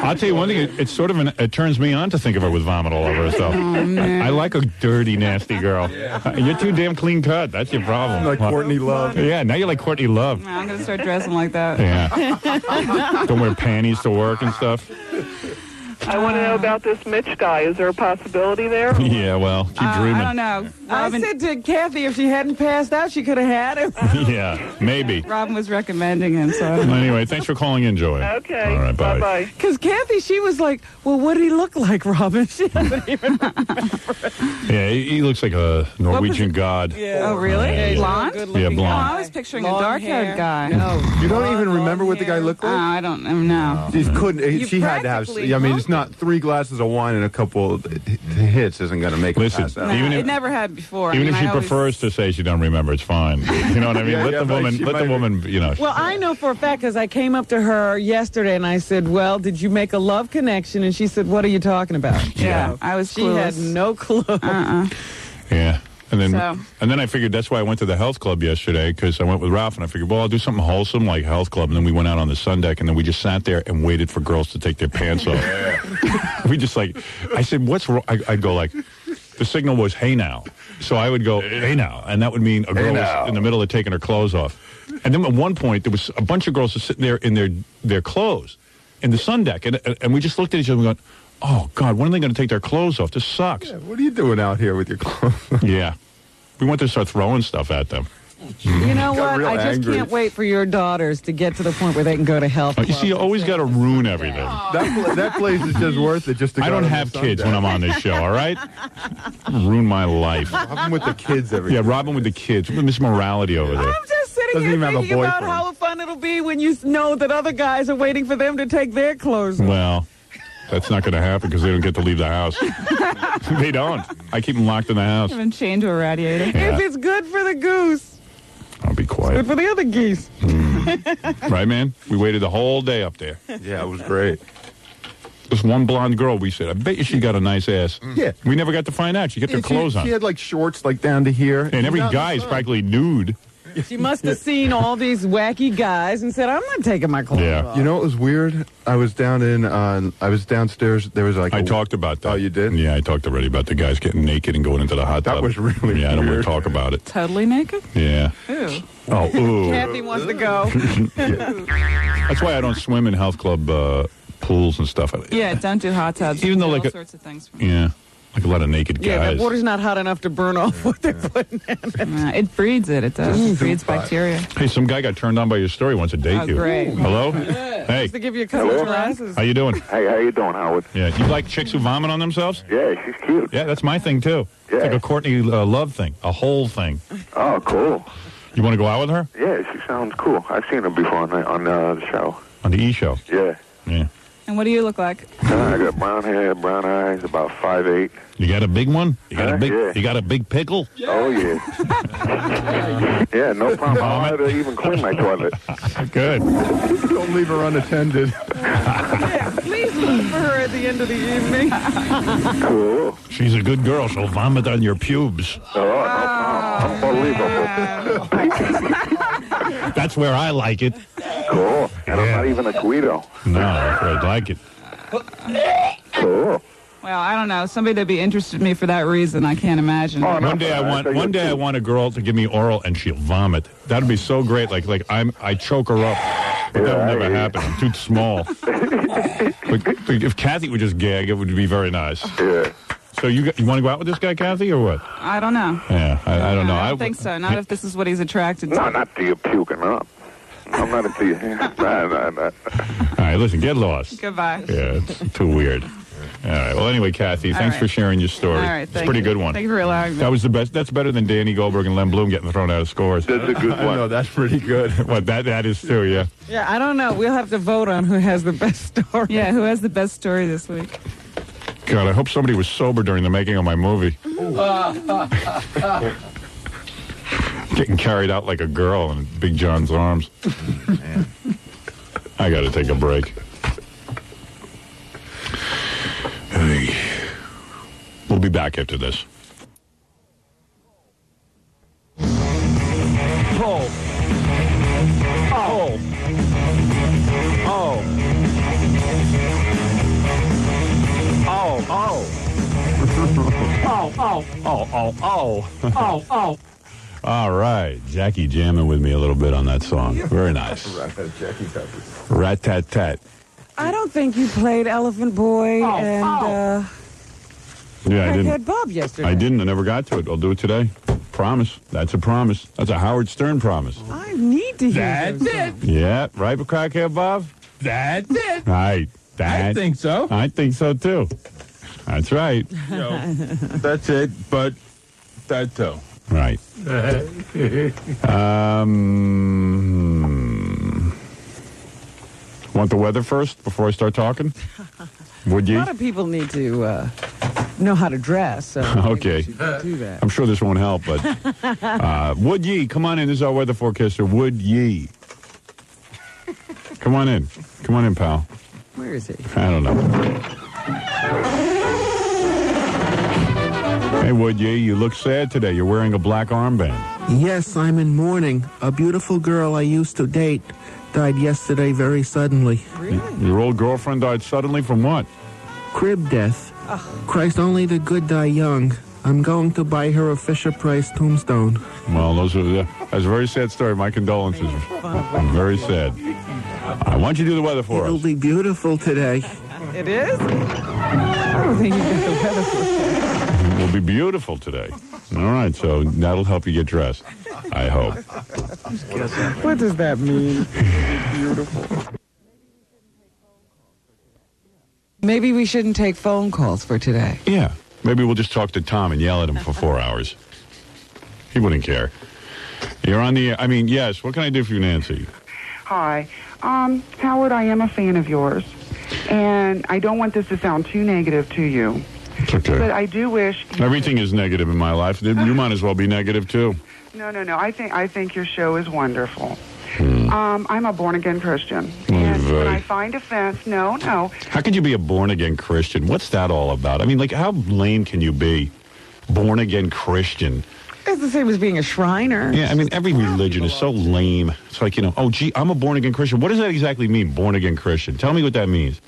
I'll tell you one thing. It's sort of it turns me on to think of her with vomit all over herself. I like a dirty, nasty girl. You're too damn clean cut. That's your problem. Like Courtney Love. Yeah, now you're like Courtney Love. I'm going to start dressing like that. Yeah. Don't wear panties to work and stuff. I want to know about this Mitch guy. Is there a possibility there? Yeah, well, keep dreaming. I don't know. I said to Kathy, if she hadn't passed out, she could have had him. Yeah, maybe. Robin was recommending him, so. Anyway, thanks for calling in, Joy. Okay. All right, bye. Bye-bye. Because Kathy, she was like, well, what did he look like, Robin? She doesn't even remember. Yeah, he looks like a Norwegian god. Yeah. Oh, really? Yeah, Blonde? Yeah, blonde. Oh, I was picturing a dark-haired guy. No. You don't even remember what the guy looked like? I don't know. She couldn't. She had to have. I mean, it's not 3 glasses of wine and a couple of hits isn't going to make her pass out. No, it never had before. Even I mean, if she I always- prefers to say she don't remember, it's fine. You know what I mean? Let the woman, you know. Well, I know for a fact because I came up to her yesterday and I said, well, did you make a love connection? And she said, what are you talking about? Yeah, I was She had clueless. no clue. Yeah. And then, So- and then I figured that's why I went to the health club yesterday, because I went with Ralph, and I figured, well, I'll do something wholesome like health club. And then we went out on the sun deck, and then we just sat there and waited for girls to take their pants off. We just like, I said, what's wrong? I'd go like, the signal was, hey now. So I would go, hey now. And that would mean a girl was in the middle of taking her clothes off. And then at one point, there was a bunch of girls sitting there in their clothes in the sun deck. And we just looked at each other and we went, oh, God, when are they going to take their clothes off? This sucks. Yeah, what are you doing out here with your clothes? Yeah. We want to start throwing stuff at them. You know Got what? real I just angry. can't wait for your daughters to get to the point where they can go to health You see, you clubs. always got to ruin everything. That place is just worth it just to go I don't to the have sun kids deck. when I'm on this show, all right? Ruin my life. Robin with the kids every Yeah, Robin with the kids. Miss Morality over there. I'm just sitting Doesn't here even have a thinking about boyfriend. how fun it'll be when you know that other guys are waiting for them to take their clothes off. Well, that's not going to happen because they don't get to leave the house. They don't. I keep them locked in the house. I've been chained to a radiator. Yeah. If it's good for the goose, I'll be good quiet. for the other geese. Right, man? We waited the whole day up there. Yeah, it was great. This one blonde girl, we said, I bet you she got a nice ass. Yeah. We never got to find out. She got her clothes on. She had like shorts like down to here. And every guy is practically nude. She must have seen all these wacky guys and said, "I'm not taking my clothes off." You know what was weird? I was downstairs. There was like I talked about that. Oh, you did? Yeah, I talked already about the guys getting naked and going into the hot tub. That was really I don't want weird. to talk about it. Totally naked? Yeah. Ooh. Oh, ooh. Kathy wants to go. That's why I don't swim in health club pools and stuff. Yeah, don't do hot tubs. Even though, Do like, all sorts of things. Yeah. Like a lot of naked Yeah, guys. that water's not hot enough to burn off what they're putting in it. It breeds it. It does. It breeds bacteria. Hey, some guy got turned on by your story. Wants to date Oh, you. great. Hello? Hey. Just to give you a couple of glasses. How you doing? Hey, how you doing, Howard? Yeah. You like chicks who vomit on themselves? Yeah, she's cute. Yeah, that's my thing, too. Yeah. It's like a Courtney Love thing. A whole thing. Oh, cool. You want to go out with her? Yeah, she sounds cool. I've seen her before on the show. On the E! Show? Yeah. Yeah. And what do you look like? I got brown hair, brown eyes, about 5'8". You got a big one? You got a big? Yeah. You got a big pickle? Oh, yeah. Yeah, no problem. I'll have to even clean my toilet. Good. Don't leave her unattended. Yeah, please look for her at the end of the evening. Cool. She's a good girl. She'll vomit on your pubes. Oh, no problem. Unbelievable. That's where I like it. Cool. And I'm not even a Guido. No, that's where I like it. Cool. Well, I don't know. Somebody that'd be interested in me for that reason, I can't imagine. One day I want a girl to give me oral and she'll vomit. That'd be so great. Like I choke her up. But that would never happen. I'm too small. but if Kathy would just gag, it would be very nice. Yeah. So you want to go out with this guy, Kathy, or what? I don't know. Yeah, I don't know. I don't think so. Not if this is what he's attracted to. No, not till you're puking up. I'm not into you. Nah. All right, listen, get lost. Goodbye. Yeah, it's too weird. All right. Well, anyway, Kathy, thanks for sharing your story. All right, it's a pretty good one. Thank you for allowing me. That was the best. That's better than Danny Goldberg and Len Bloom getting thrown out of scores. That's a good one. No, that's pretty good. What that is too. Yeah. Yeah, I don't know. We'll have to vote on who has the best story. Yeah, who has the best story this week? God, I hope somebody was sober during the making of my movie. Getting carried out like a girl in Big John's arms. Man. I got to take a break. Hey. We'll be back after this. Pull. Oh. Oh. Oh. Oh. Oh. Oh. Oh. All right. Jackie jamming with me a little bit on that song. Very nice. Rat-tat-tat. I don't think you played Elephant Boy and Yeah, I Crackhead didn't. Bob yesterday. I didn't. I never got to it. I'll do it today. Promise. That's a promise. That's a Howard Stern promise. I need to hear That's it. Yeah. Right, Crackhead Bob? That's it. Right. I think so. I think so, too. That's right. That's it, but that's so. Right. Want the weather first before I start talking? Would A you? lot of people need to know how to dress. So Okay. do that. I'm sure this won't help, but Would ye? Come on in. This is our weather forecaster. Would ye? Come on in. Come on in, pal. Where is he? I don't know. Hey, Would ye? You look sad today. You're wearing a black armband. Yes, I'm in mourning. A beautiful girl I used to date died yesterday very suddenly. Your old girlfriend died suddenly from what? Crib death. Christ, only the good die young. I'm going to buy her a Fisher-Price tombstone. Well, that's a very sad story. My condolences. Very sad. I want you to do the weather for It'll us. be beautiful today. It is? I don't think you got the weather for It will be beautiful today. All right, so that'll help you get dressed. I hope. What does that mean? Beautiful. Maybe we shouldn't take phone calls for today. Yeah. Maybe we'll just talk to Tom and yell at him for 4 hours. He wouldn't care. You're on the... I mean, yes. What can I do for you, Nancy? Hi. Howard, I am a fan of yours. And I don't want this to sound too negative to you. It's okay. But I do wish... Everything is negative in my life. You might as well be negative, too. No. I think your show is wonderful. I'm a born-again Christian. And when I find offense, no. How could you be a born-again Christian? What's that all about? I mean, like, how lame can you be? Born-again Christian. It's the same as being a Shriner. Yeah, I mean, every religion is so lame. It's like, oh, gee, I'm a born-again Christian. What does that exactly mean, born-again Christian? Tell me what that means.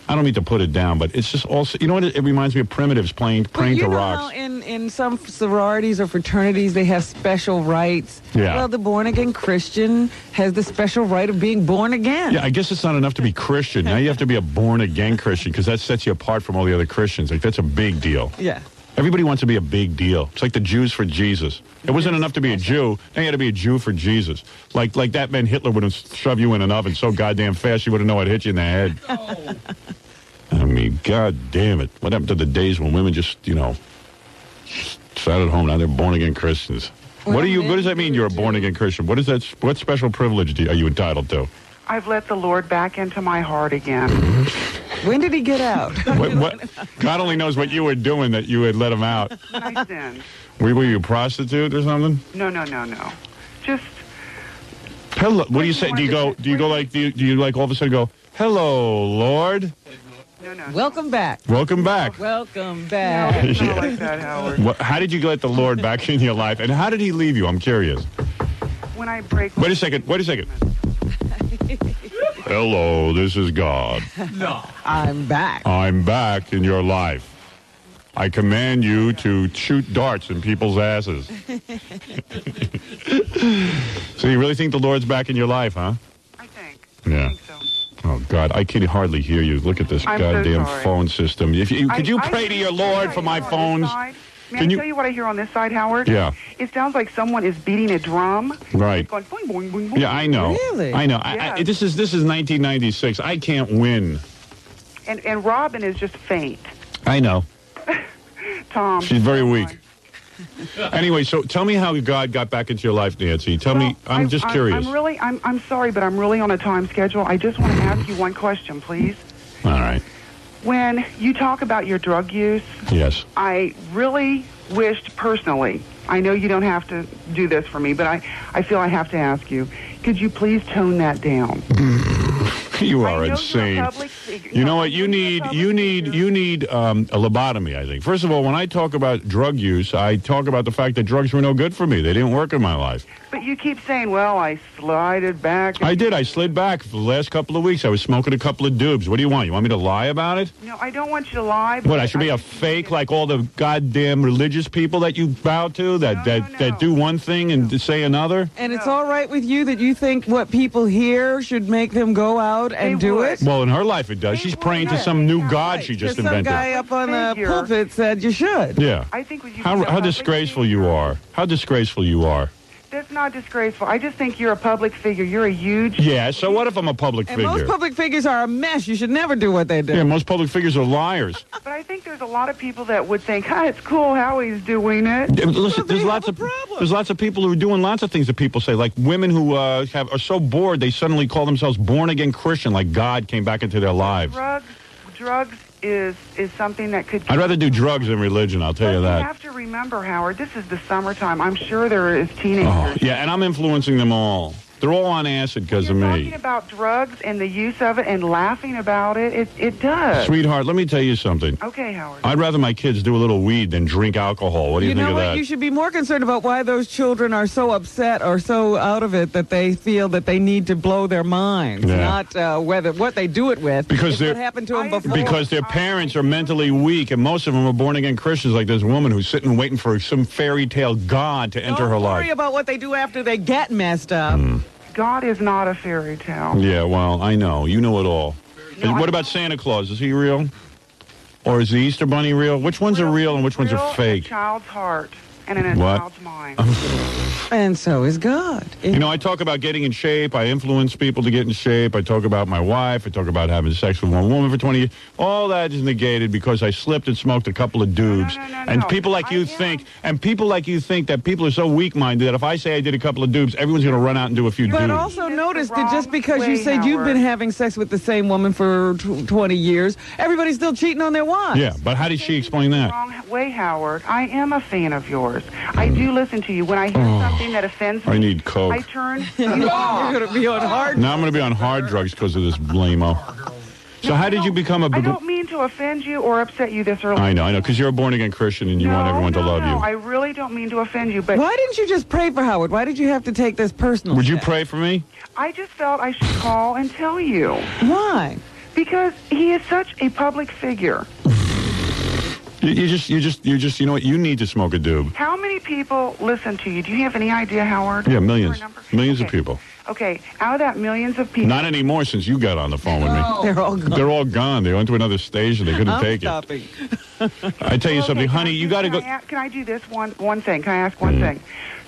I don't mean to put it down, but it's just also, you know what, it reminds me of primitives praying to rocks. How in some sororities or fraternities, they have special rites. Yeah. Well, the born-again Christian has the special right of being born again. Yeah, I guess it's not enough to be Christian. Now you have to be a born-again Christian, because that sets you apart from all the other Christians. Like, that's a big deal. Yeah. Everybody wants to be a big deal. It's like the Jews for Jesus. It wasn't enough to be a Jew. Now you had to be a Jew for Jesus. Like that meant Hitler would have shoved you in an oven so goddamn fast you wouldn't know what hit you in the head. I mean, god damn it. What happened to the days when women just, sat at home? Now they're born-again Christians. What does that mean, you're a born-again Christian? What special privilege are you entitled to? I've let the Lord back into my heart again. When did he get out? What? God only knows what you were doing that you had let him out. I sinned. Were you a prostitute or something? No. Just. Hello. What do you say? Do you like all of a sudden go, hello, Lord? No. Welcome back. Welcome back. Welcome back. No, it's not like that, Howard. How did you let the Lord back in your life, and how did he leave you? I'm curious. When I break. Wait a second. Hello, this is God. No. I'm back. I'm back in your life. I command you to shoot darts in people's asses. So you really think the Lord's back in your life, huh? I think. Yeah. I think so. Oh, God, I can hardly hear you. Look at this goddamn phone system. Could you pray to your Lord for my phones? May I tell you what I hear on this side, Howard? Yeah. It sounds like someone is beating a drum. Right. It's going boing, boing, boing, boing. Yeah, I know. Really? I know. Yes. This is 1996. I can't win. And Robin is just faint. I know. Tom. She's very weak. Anyway, so tell me how God got back into your life, Nancy. Tell me. I'm just curious. I'm sorry, but I'm really on a time schedule. I just want to ask you one question, please. All right. When you talk about your drug use, yes, I really wished personally, I know you don't have to do this for me, but I feel I have to ask you, could you please tone that down? You are insane. You know what? You need a lobotomy, I think. First of all, when I talk about drug use, I talk about the fact that drugs were no good for me. They didn't work in my life. But you keep saying, well, I slided back. I did. I slid back for the last couple of weeks. I was smoking a couple of doobs. What do you want? You want me to lie about it? No, I don't want you to lie. What, I should be a fake like all the goddamn religious people that you bow to that do one thing and say another? And it's all right with you that you think what people hear should make them go out and do it? Well, in her life it does. She's praying to some new god she just invented. Some guy up on the pulpit said you should. Yeah. I think how disgraceful you are. How disgraceful you are. That's not disgraceful. I just think you're a public figure. You're a huge... Yeah, so what if I'm a public figure? Most public figures are a mess. You should never do what they do. Yeah, most public figures are liars. But I think there's a lot of people that would think, it's cool how he's doing it. Listen, there's lots of people who are doing lots of things that people say, like women who are so bored they suddenly call themselves born-again Christian, like God came back into their lives. Drugs is something that could... I'd rather do drugs than religion, I'll tell you that. You have to remember, Howard, this is the summertime. I'm sure there is teenagers. Oh, yeah, and I'm influencing them all. They're all on acid because of me. Talking about drugs and the use of it and laughing about it, it does. Sweetheart, let me tell you something. Okay, Howard. I'd rather my kids do a little weed than drink alcohol. What do you think of that? You should be more concerned about why those children are so upset or so out of it that they feel that they need to blow their minds, not what they do it with. Because what happened to them before. Because their parents are mentally weak, and most of them are born-again Christians, like this woman who's sitting waiting for some fairy tale god to enter her life. Don't worry about what they do after they get messed up. God is not a fairy tale. Yeah, well, I know. You know it all. What about Santa Claus? Is he real? Or is the Easter Bunny real? Which ones are real and which ones are fake? In a child's heart and in a child's mind. And so is God. You know, I talk about getting in shape. I influence people to get in shape. I talk about my wife. I talk about having sex with one woman for 20 years. All that is negated because I slipped and smoked a couple of doobs. And people like you think, that people are so weak-minded that if I say I did a couple of doobs, everyone's going to run out and do a few doobs. But also notice that just because you said you've been having sex with the same woman for 20 years, everybody's still cheating on their wives. Yeah, but how did she explain that? Wrong way, Howard. I am a fan of yours. I do listen to you. When I hear something that offends me, I need coke. I turn. You're going to be on hard. Now I'm going to be on hard drugs because of this lame-o. So how did you become a... I don't mean mean to offend you or upset you this early. I know, because you're a born-again Christian and you want everyone to love you. I really don't mean to offend you, but... Why didn't you just pray for Howard? Why did you have to take this personal Would you step? pray for me? I just felt I should call and tell you. Why? Because he is such a public figure. You just, you know what? You need to smoke a doob. How many people listen to you? Do you have any idea, Howard? Yeah, millions. Millions of people. Okay, out of that millions of people... Not anymore since you got on the phone with me. They're all gone. They're all gone. They went to another station. They couldn't take stopping. it. I tell you something, honey, you got to go... Can I do this one thing? Can I ask one thing?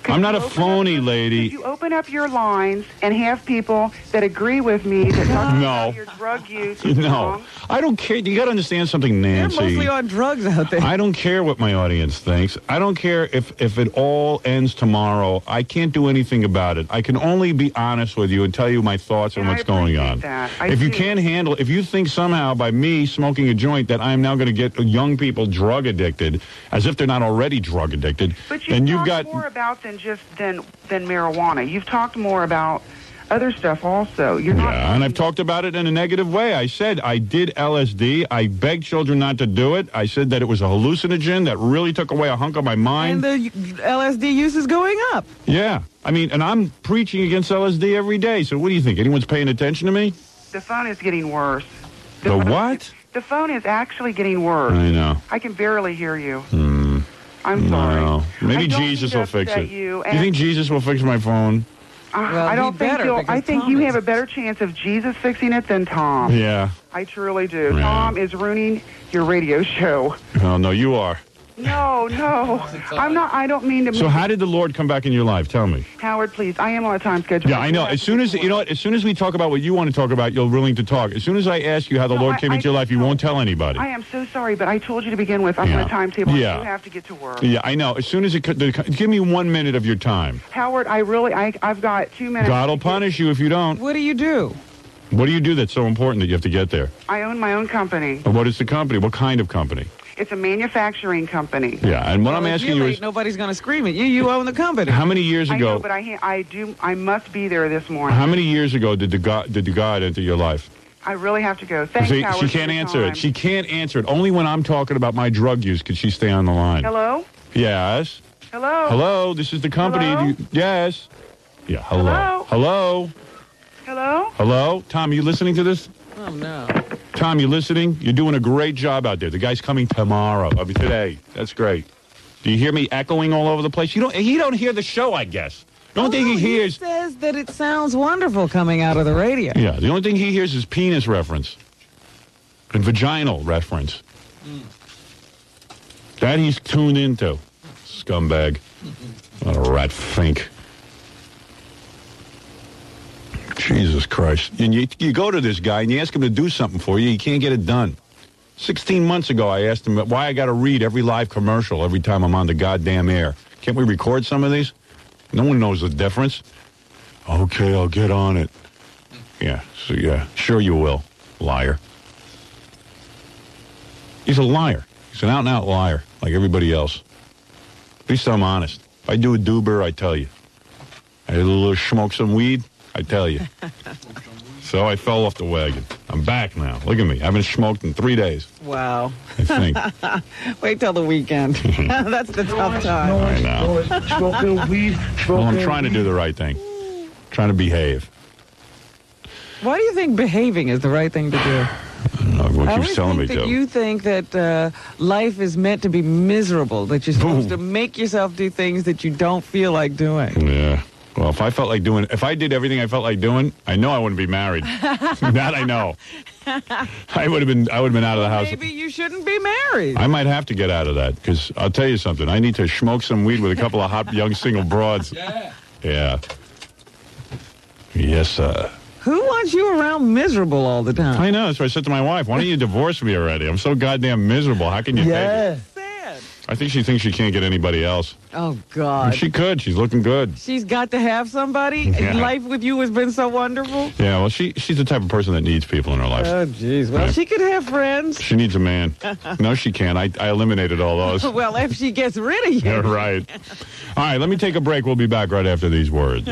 I'm not a phony, lady. Could you open up your lines and have people that agree with me that talk about your drug use? No. I don't care. You got to understand something, Nancy. They're mostly on drugs out there. I don't care what my audience thinks. I don't care if it all ends tomorrow. I can't do anything about it. I can only be honest with you and tell you my thoughts and what's going on. If you can't handle, if you think somehow by me smoking a joint that I'm now going to get young people drug addicted, as if they're not already drug addicted, but then you've got more about than marijuana. You've talked more about other stuff also. You're not. Yeah, and I've talked about it in a negative way. I said I did LSD. I begged children not to do it. I said that it was a hallucinogen that really took away a hunk of my mind. And the LSD use is going up. Yeah. I mean, and I'm preaching against LSD every day. So what do you think? Anyone's paying attention to me? The phone is getting worse. The what? The phone is actually getting worse. I know. I can barely hear you. I'm sorry. No. Maybe Jesus will fix it. You think Jesus will fix my phone? I don't think you'll. I think you have a better chance of Jesus fixing it than Tom. Yeah. I truly do. Yeah. Tom is ruining your radio show. Oh, no, you are. No, I'm not. I don't mean to. So how did the Lord come back in your life? Tell me. Howard, please. I am on a time schedule. Yeah, I know. As soon as you know what, as soon as we talk about what you want to talk about, you're willing to talk. As soon as I ask you how the Lord came into your life, you won't tell anybody. I am so sorry, but I told you to begin with. I'm on a timetable. Yeah. You have to get to work. Yeah, I know. As soon as give me 1 minute of your time. Howard, I've got 2 minutes. God will punish you if you don't. What do you do? What do you do that's so important that you have to get there? I own my own company. What is the company? What kind of company? It's a manufacturing company. Yeah, and what I'm asking you is, nobody's going to scream at you. You own the company. How many years ago? I know, but I must be there this morning. How many years ago did the God enter your life? I really have to go. Thanks, See, Howard. she can't answer it. She can't answer it. Only when I'm talking about my drug use could she stay on the line. Hello? Yes. Hello? Hello, this is the company. Hello? Yes. Yeah, hello. Hello? Hello? Hello? Hello? Tom, you listening to this? Oh, no. Tom, you listening? You're doing a great job out there. The guy's coming tomorrow. I mean, today. That's great. Do you hear me echoing all over the place? He don't hear the show, I guess. The only thing he hears... He says that it sounds wonderful coming out of the radio. Yeah, the only thing he hears is penis reference. And vaginal reference. That he's tuned into. Scumbag. What a rat fink. Jesus Christ. And you go to this guy and you ask him to do something for you, he can't get it done. 16 months ago, I asked him why I got to read every live commercial every time I'm on the goddamn air. Can't we record some of these? No one knows the difference. Okay, I'll get on it. Yeah, so yeah, sure you will, liar. He's a liar. He's an out-and-out liar, like everybody else. At least I'm honest. If I do a doober, I tell you. I did a little smoke some weed, I tell you. So I fell off the wagon. I'm back now. Look at me. I haven't smoked in 3 days. Wow. I think. Wait till the weekend. That's the tough time. I know. Smoking weed. Well, I'm trying to do the right thing. Trying to behave. Why do you think behaving is the right thing to do? I don't know what you're telling me to. You think that life is meant to be miserable, that you're supposed to make yourself do things that you don't feel like doing. Yeah. Well, if I did everything I felt like doing, I know I wouldn't be married. That I know. I would have been out of the house. Maybe you shouldn't be married. I might have to get out of that, because I'll tell you something. I need to smoke some weed with a couple of hot young single broads. Yeah. Yes, sir. Who wants you around miserable all the time? I know. That's what I said to my wife. Why don't you divorce me already? I'm so goddamn miserable. How can you take it? Sad. I think she thinks she can't get anybody else. Oh, God. She could. She's looking good. She's got to have somebody? Yeah. Life with you has been so wonderful? Yeah, well, she's the type of person that needs people in her life. Oh, jeez. Well, she could have friends. She needs a man. No, she can't. I eliminated all those. Well, if she gets rid of you. You're right. All right, let me take a break. We'll be back right after these words.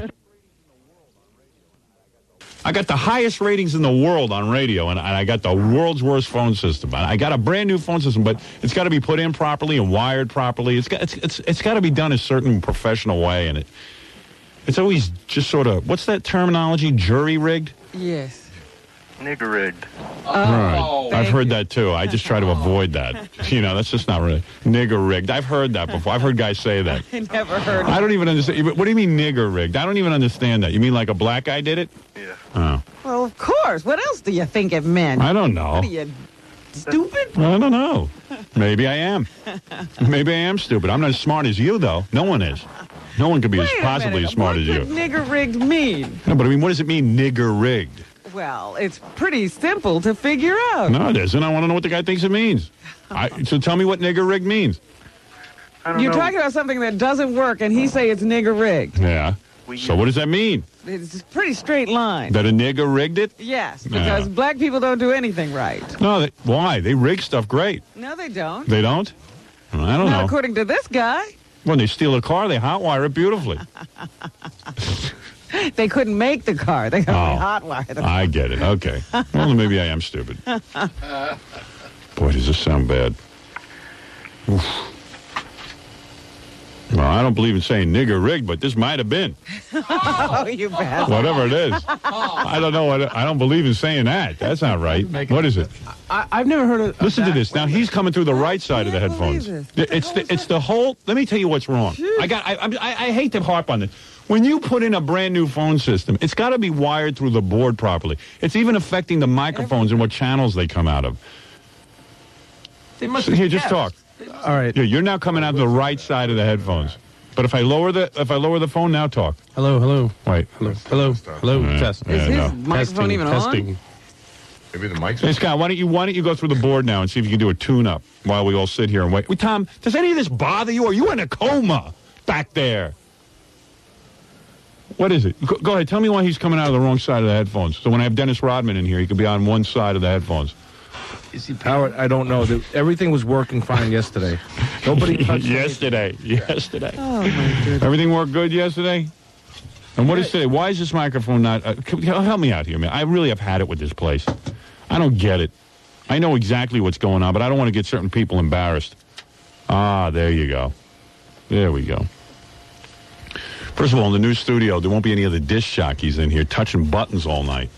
I got the highest ratings in the world on radio, and I got the world's worst phone system. I got a brand new phone system, but it's got to be put in properly and wired properly. It's got to be done a certain professional way, and it's always just sort of, what's that terminology? Jury rigged? Yes. Nigger rigged. Right. I've heard that too. I just try to avoid that. You know, that's just not really nigger rigged. I've heard that before. I've heard guys say that. I never heard I don't even understand. What do you mean nigger rigged? I don't even understand that. You mean like a black guy did it? Yeah. Oh. Well, of course. What else do you think it meant? I don't know. What are you, stupid? I don't know. Maybe I am. Maybe I am stupid. I'm not as smart as you, though. No one is. No one could be possibly as smart as you. What does nigger rigged mean? No, but I mean, what does it mean, nigger rigged? Well, it's pretty simple to figure out. No, it isn't. I want to know what the guy thinks it means. So tell me what nigger rigged means. You're talking about something that doesn't work, and he say it's nigger rigged. Yeah. So what does that mean? It's a pretty straight line. That a nigger rigged it? Yes, because black people don't do anything right. No, why? They rig stuff great. No, they don't. They don't? I don't know. Not according to this guy. When they steal a car, they hotwire it beautifully. They couldn't make the car. They got hotwire the car. I get it. Okay. Well, then maybe I am stupid. Boy, does this sound bad. Oof. Well, I don't believe in saying nigger rigged, but this might have been. Oh, you bastard. Whatever it is. I don't know. I don't believe in saying that. That's not right. What is it? I've never heard of Listen to this. Now, he's coming through the right side of the headphones. It's the whole... Let me tell you what's wrong. I hate to harp on this. When you put in a brand new phone system, it's got to be wired through the board properly. It's even affecting the microphones and what channels they come out of. They must Here, just talk. All right. Yeah, you're now coming out of the right side of the headphones. But if I lower the phone, now talk. Hello, hello. Wait. Hello. Test. Is his microphone even on? Maybe the mic's Hey, Scott, why don't you go through the board now and see if you can do a tune-up while we all sit here and wait. Wait, Tom, does any of this bother you? Or are you in a coma back there? What is it? Go ahead. Tell me why he's coming out of the wrong side of the headphones. So when I have Dennis Rodman in here, he could be on one side of the headphones. Is he powered? I don't know. Everything was working fine yesterday. Nobody touched Yesterday. Oh, my goodness. Everything worked good yesterday? And what is today? Why is this microphone not... help me out here, man. I really have had it with this place. I don't get it. I know exactly what's going on, but I don't want to get certain people embarrassed. Ah, there you go. There we go. First of all, in the new studio, there won't be any of the disc jockeys in here touching buttons all night.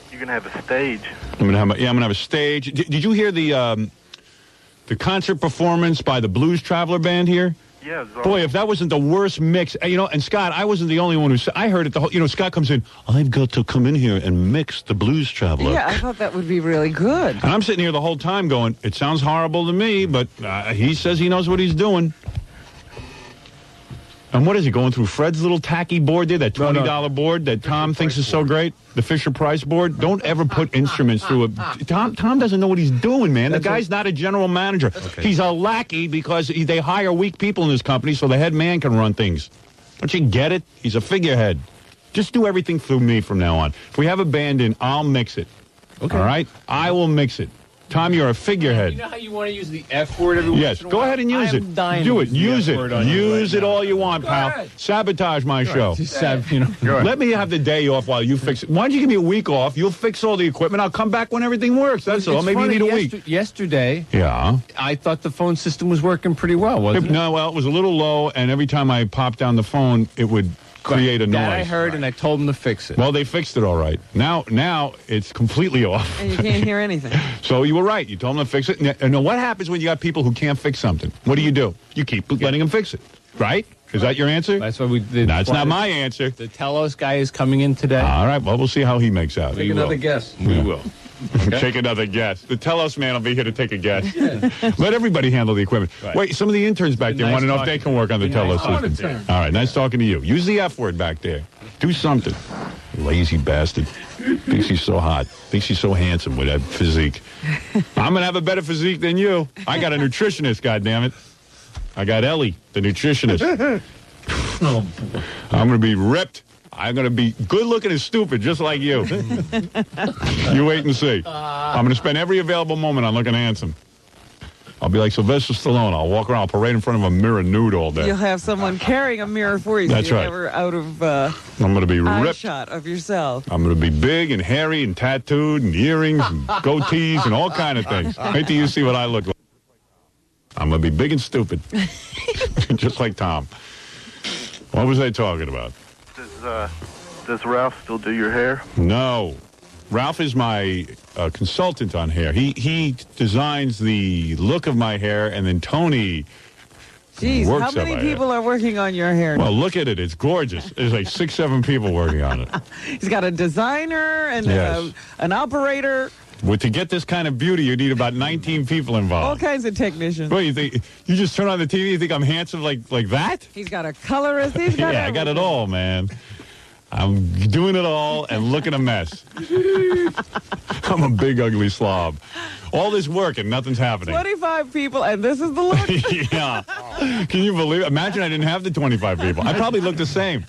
You're going to have a stage. I'm gonna have a stage. Did you hear the concert performance by the Blues Traveler Band here? Yeah. Boy, if that wasn't the worst mix, and Scott, I wasn't the only one who I heard it. The whole, Scott comes in. I've got to come in here and mix the Blues Traveler. Yeah, I thought that would be really good. And I'm sitting here the whole time going, it sounds horrible to me, but he says he knows what he's doing. And what is he going through? Fred's little tacky board there, that $20 board that Tom thinks is so great, the Fisher-Price board. Don't ever put instruments through it. Tom doesn't know what he's doing, man. The guy's not a general manager. Okay. He's a lackey because they hire weak people in this company so the head man can run things. Don't you get it? He's a figurehead. Just do everything through me from now on. If we have a band in, I'll mix it. Okay. All right? I will mix it. Tom, you're a figurehead. You know how you want to use the F word every once in a while? Go ahead and use it. Do it. Use it. Use it all you want, pal. Sabotage my show. Let me have the day off while you fix it. Why don't you give me a week off? You'll fix all the equipment. I'll come back when everything works. That's all. Maybe you need a week. Yesterday, yeah, I thought the phone system was working pretty well, wasn't it? No, well, it was a little low, and every time I popped down the phone, it would create a noise. That I heard, and I told them to fix it. Well, they fixed it all right. Now it's completely off. And you can't hear anything. So you were right. You told them to fix it. And what happens when you got people who can't fix something? What do? You keep letting them fix it, right? Is that your answer? That's what we did. That's not my answer. The Telos guy is coming in today. All right. Well, we'll see how he makes out. Take another guess. We will. Okay. Take another guess. The Telos man will be here to take a guess. Yeah. Let everybody handle the equipment. Right. Wait, some of the interns back there want to know if they can work on the Telos system. All right, nice talking to you. Use the F word back there. Do something. Lazy bastard. Thinks he's so hot. Thinks he's so handsome with that physique. I'm going to have a better physique than you. I got a nutritionist, goddammit. I got Ellie, the nutritionist. I'm going to be ripped. I'm going to be good-looking and stupid, just like you. You wait and see. I'm going to spend every available moment on looking handsome. I'll be like Sylvester Stallone. I'll walk around, I'll parade in front of a mirror nude all day. You'll have someone carrying a mirror for you. That's so you're right. never out of I'm going to be eye ripped. shot of yourself. I'm going to be big and hairy and tattooed and earrings and goatees and all kind of things. Wait till you see what I look like. I'm going to be big and stupid. Just like Tom. What was I talking about? Does Ralph still do your hair? No. Ralph is my consultant on hair. He designs the look of my hair, and then Tony Jeez, works how many on my people are working on your hair? Well, look at it. It's gorgeous. There's like 6, 7 people working on it. He's got a designer and Yes. an operator. Well, to get this kind of beauty, you need about 19 people All involved. kinds of technicians. What, you think? You just turn on the TV, you think I'm handsome like that? He's got a colorist. He's got Yeah, I got it all, man. I'm doing it all and looking a mess. I'm a big, ugly slob. All this work and nothing's happening. 25 people, and this is the look. Yeah. Can you believe it? Imagine I didn't have the 25 people. I probably look the same.